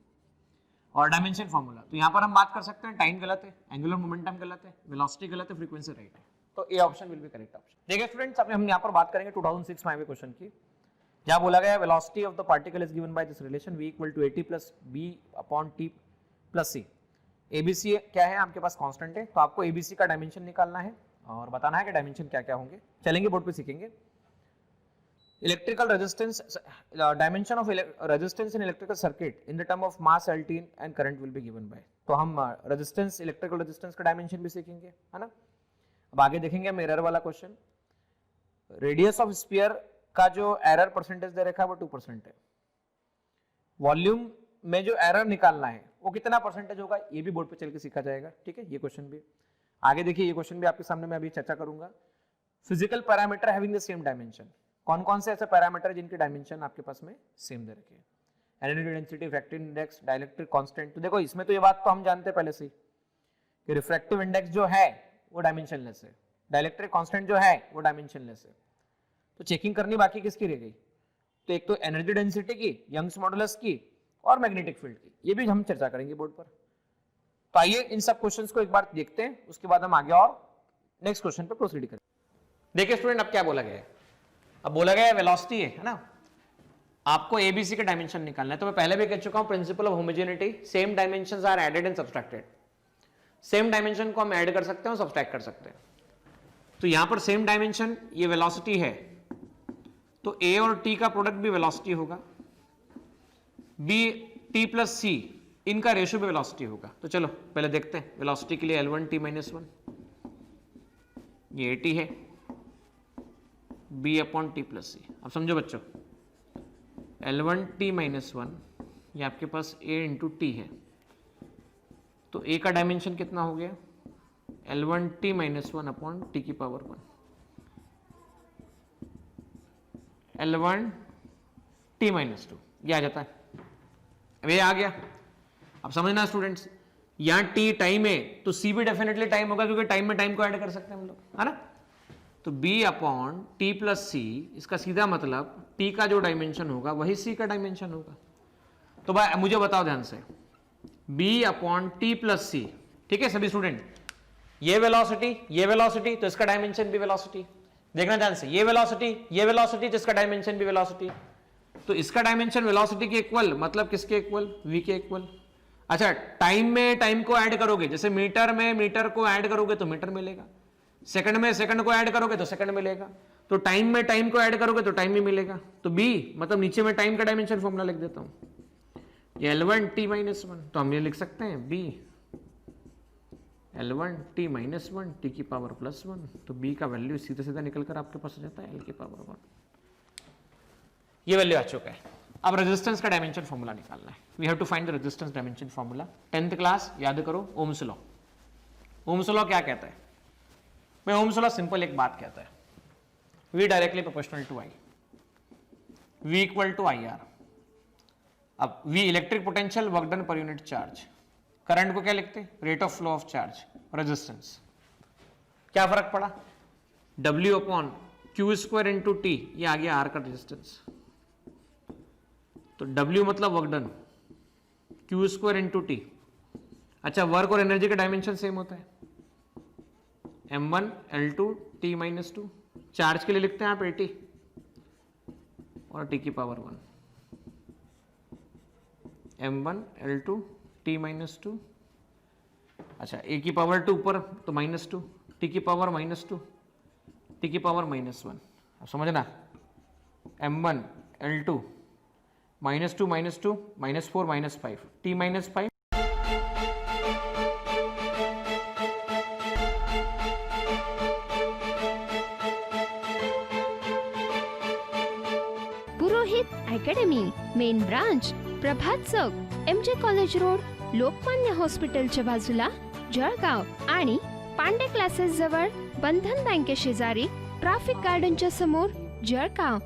Speaker 1: और डायमेंशन फॉर्मूला, तो यहाँ पर हम बात कर सकते हैं टाइम गलत है, एंगुलर मोमेंटम गलत है, वेलोसिटी गलत है, फ्रीक्वेंसी राइट है, तो A option will be correct option. देखिए स्टूडेंट्स, अभी हम यहाँ पर बात करेंगे 2006 में आए क्वेश्चन की, जहाँ बोला गया velocity of the particle is given by this relation v equal to at plus b upon t plus c। abc क्या है आपके पास, कांस्टेंट है, तो आपको abc का डायमेंशन निकालना है और बताना है कि डायमेंशन क्या क्या होंगे, चलेंगे बोर्ड पे सीखेंगे। Electrical resistance, dimension of resistance in electrical circuit in the term of mass Lt and current will be given by, तो हम रेजिस्टेंस, इलेक्ट्रिकल रेजिस्टेंस का डायमेंशन भी सीखेंगे, है ना। अब आगे देखेंगे मिरर वाला क्वेश्चन, रेडियस ऑफ स्फीयर का जो एरर परसेंटेज दे रखा है वो 2% है, वॉल्यूम में जो एरर निकालना है वो कितना परसेंटेज होगा, ये भी बोर्ड पे चल के सीखा जाएगा, ठीक है। ये क्वेश्चन भी आगे देखिए, ये क्वेश्चन भी आपके सामने मैं अभी चर्चा करूंगा। Physical parameter having the same dimension, कौन कौन से ऐसे पैरामीटर जिनके डायमेंशन आपके पास में सेम दे रखे हैं, energy density, refractive index, dielectric constant, तो देखो इसमें तो ये बात तो हम जानते हैं पहले से कि रिफ्रैक्टिव इंडेक्स जो है वो डायमेंशनलेस है, डाइलेक्ट्रिक कांस्टेंट जो है वो डायमेंशनलेस है, तो चेकिंग करनी बाकी किसकी रह गई, तो एक तो एनर्जी डेंसिटी की, यंग्स मॉडुलस की और मैग्नेटिक फील्ड की, ये भी हम चर्चा करेंगे बोर्ड पर। तो आइए इन सब क्वेश्चंस को एक बार देखते हैं, उसके बाद हम आगे और नेक्स्ट क्वेश्चन पे प्रोसीड करें। देखिए स्टूडेंट, अब क्या बोला गया है, अब बोला गया है वेलोसिटी है ना, आपको एबीसी का डायमेंशन निकालना है, तो मैं पहले भी कह चुका हूं principle of homogeneity, same dimensions are added and subtracted, same dimension को हम ऐड कर सकते हैं और सब्सट्रैक्ट कर सकते हैं, तो यहां पर सेम डायमेंशन ये वेलोसिटी है, तो a और t का प्रोडक्ट भी वेलोसिटी होगा, b t प्लस c इनका रेशियो भी वेलोसिटी होगा, तो चलो पहले देखते हैं वेलोसिटी के लिए L1 t माइनस 1, ये at है, b upon t plus c, अब समझो बच्चों, L1 t माइनस 1 ये आपके पास a इंटू t है, तो a का डायमेंशन कितना हो गया, L1 t माइनस 1 अपॉन t की पावर 1, L1 t माइनस 2, ये आ जाता है, अब ये आ गया। अब समझना स्टूडेंट्स, यहाँ t टाइम है तो c भी डेफिनेटली टाइम होगा, क्योंकि टाइम में टाइम को ऐड कर सकते हैं हम लोग, है ना, तो b upon t plus c, इसका सीधा मतलब t का जो डायमेंशन होगा वही c का डायमेंशन होगा, तो भाई मुझे बताओ ध्यान से, b upon t plus c, ठीक है सभी स्टूडेंट, ये वेलोसिटी तो इसका डायमेंशन भी वेलोसिटी, देखना ध्यान से, ये वेलोसिटी तो इसका डायमेंशन भी वेलोसिटी, तो इसका डायमेंशन वेलोसिटी के इक्वल, मतलब किसके इक्वल, v के इक्वल। अच्छा, टाइम में टाइम को ऐड करोगे, जैसे मीटर में मीटर को ऐड करोगे तो मीटर मिलेगा, सेकंड में सेकंड को ऐड करोगे तो सेकंड मिलेगा, तो टाइम में टाइम को ऐड करोगे तो टाइम भी मिलेगा, तो b मतलब नीचे में टाइम का डायमेंशन फॉर्मूला लिख देता हूं, ये L1 t माइनस 1, तो हम ये लिख सकते हैं b L1 t माइनस 1 t की पावर प्लस 1, तो b का वैल्यू सीधा सीधा निकल कर आपके पास आ जाता है L की पावर 1, ये वैल्यू आ चुका है। अब रेजिस्टेंस का डायमेंशन फॉर्मूला निकालना है, we have to find the resistance dimension formula, 10th class याद करो, ओम्स लॉ। ओम्स लॉ क्या कहता है, मैं ओम्स लॉ सिंपल एक बात कहता है, V directly proportional to I, V equal to IR। अब V electric potential, work done per unit charge, current को क्या लिखते हैं, rate of flow of charge, resistance, क्या फर्क पड़ा, W upon Q square into T, ये आ गया R का रेजिस्टेंस, तो W मतलब work done, Q square into T, अच्छा वर्क और एनर्जी का डायमेंशन सेम होता है, M1 L2 T minus 2, charge के लिए लिखते हैं आप 80 और T की power 1, M1 L2 T minus 2, अच्छा A की पावर 2 ऊपर तो माइनस 2, T की पावर माइनस 2, T की पावर माइनस 1, अब समझना, M1 L2 minus 2 minus 4 minus 5, T minus 5,
Speaker 2: पुरोहित अकॅडमी, मेन ब्रांच प्रभात चौक, MJ कॉलेज रोड, लोकमान्य हॉस्पिटलच्या बाजूला, जळगाव, आणि पांडे क्लासेस जवळ, बंधन बँके शेजारी, ट्रॅफिक गार्डनच्या समोर, जळगाव।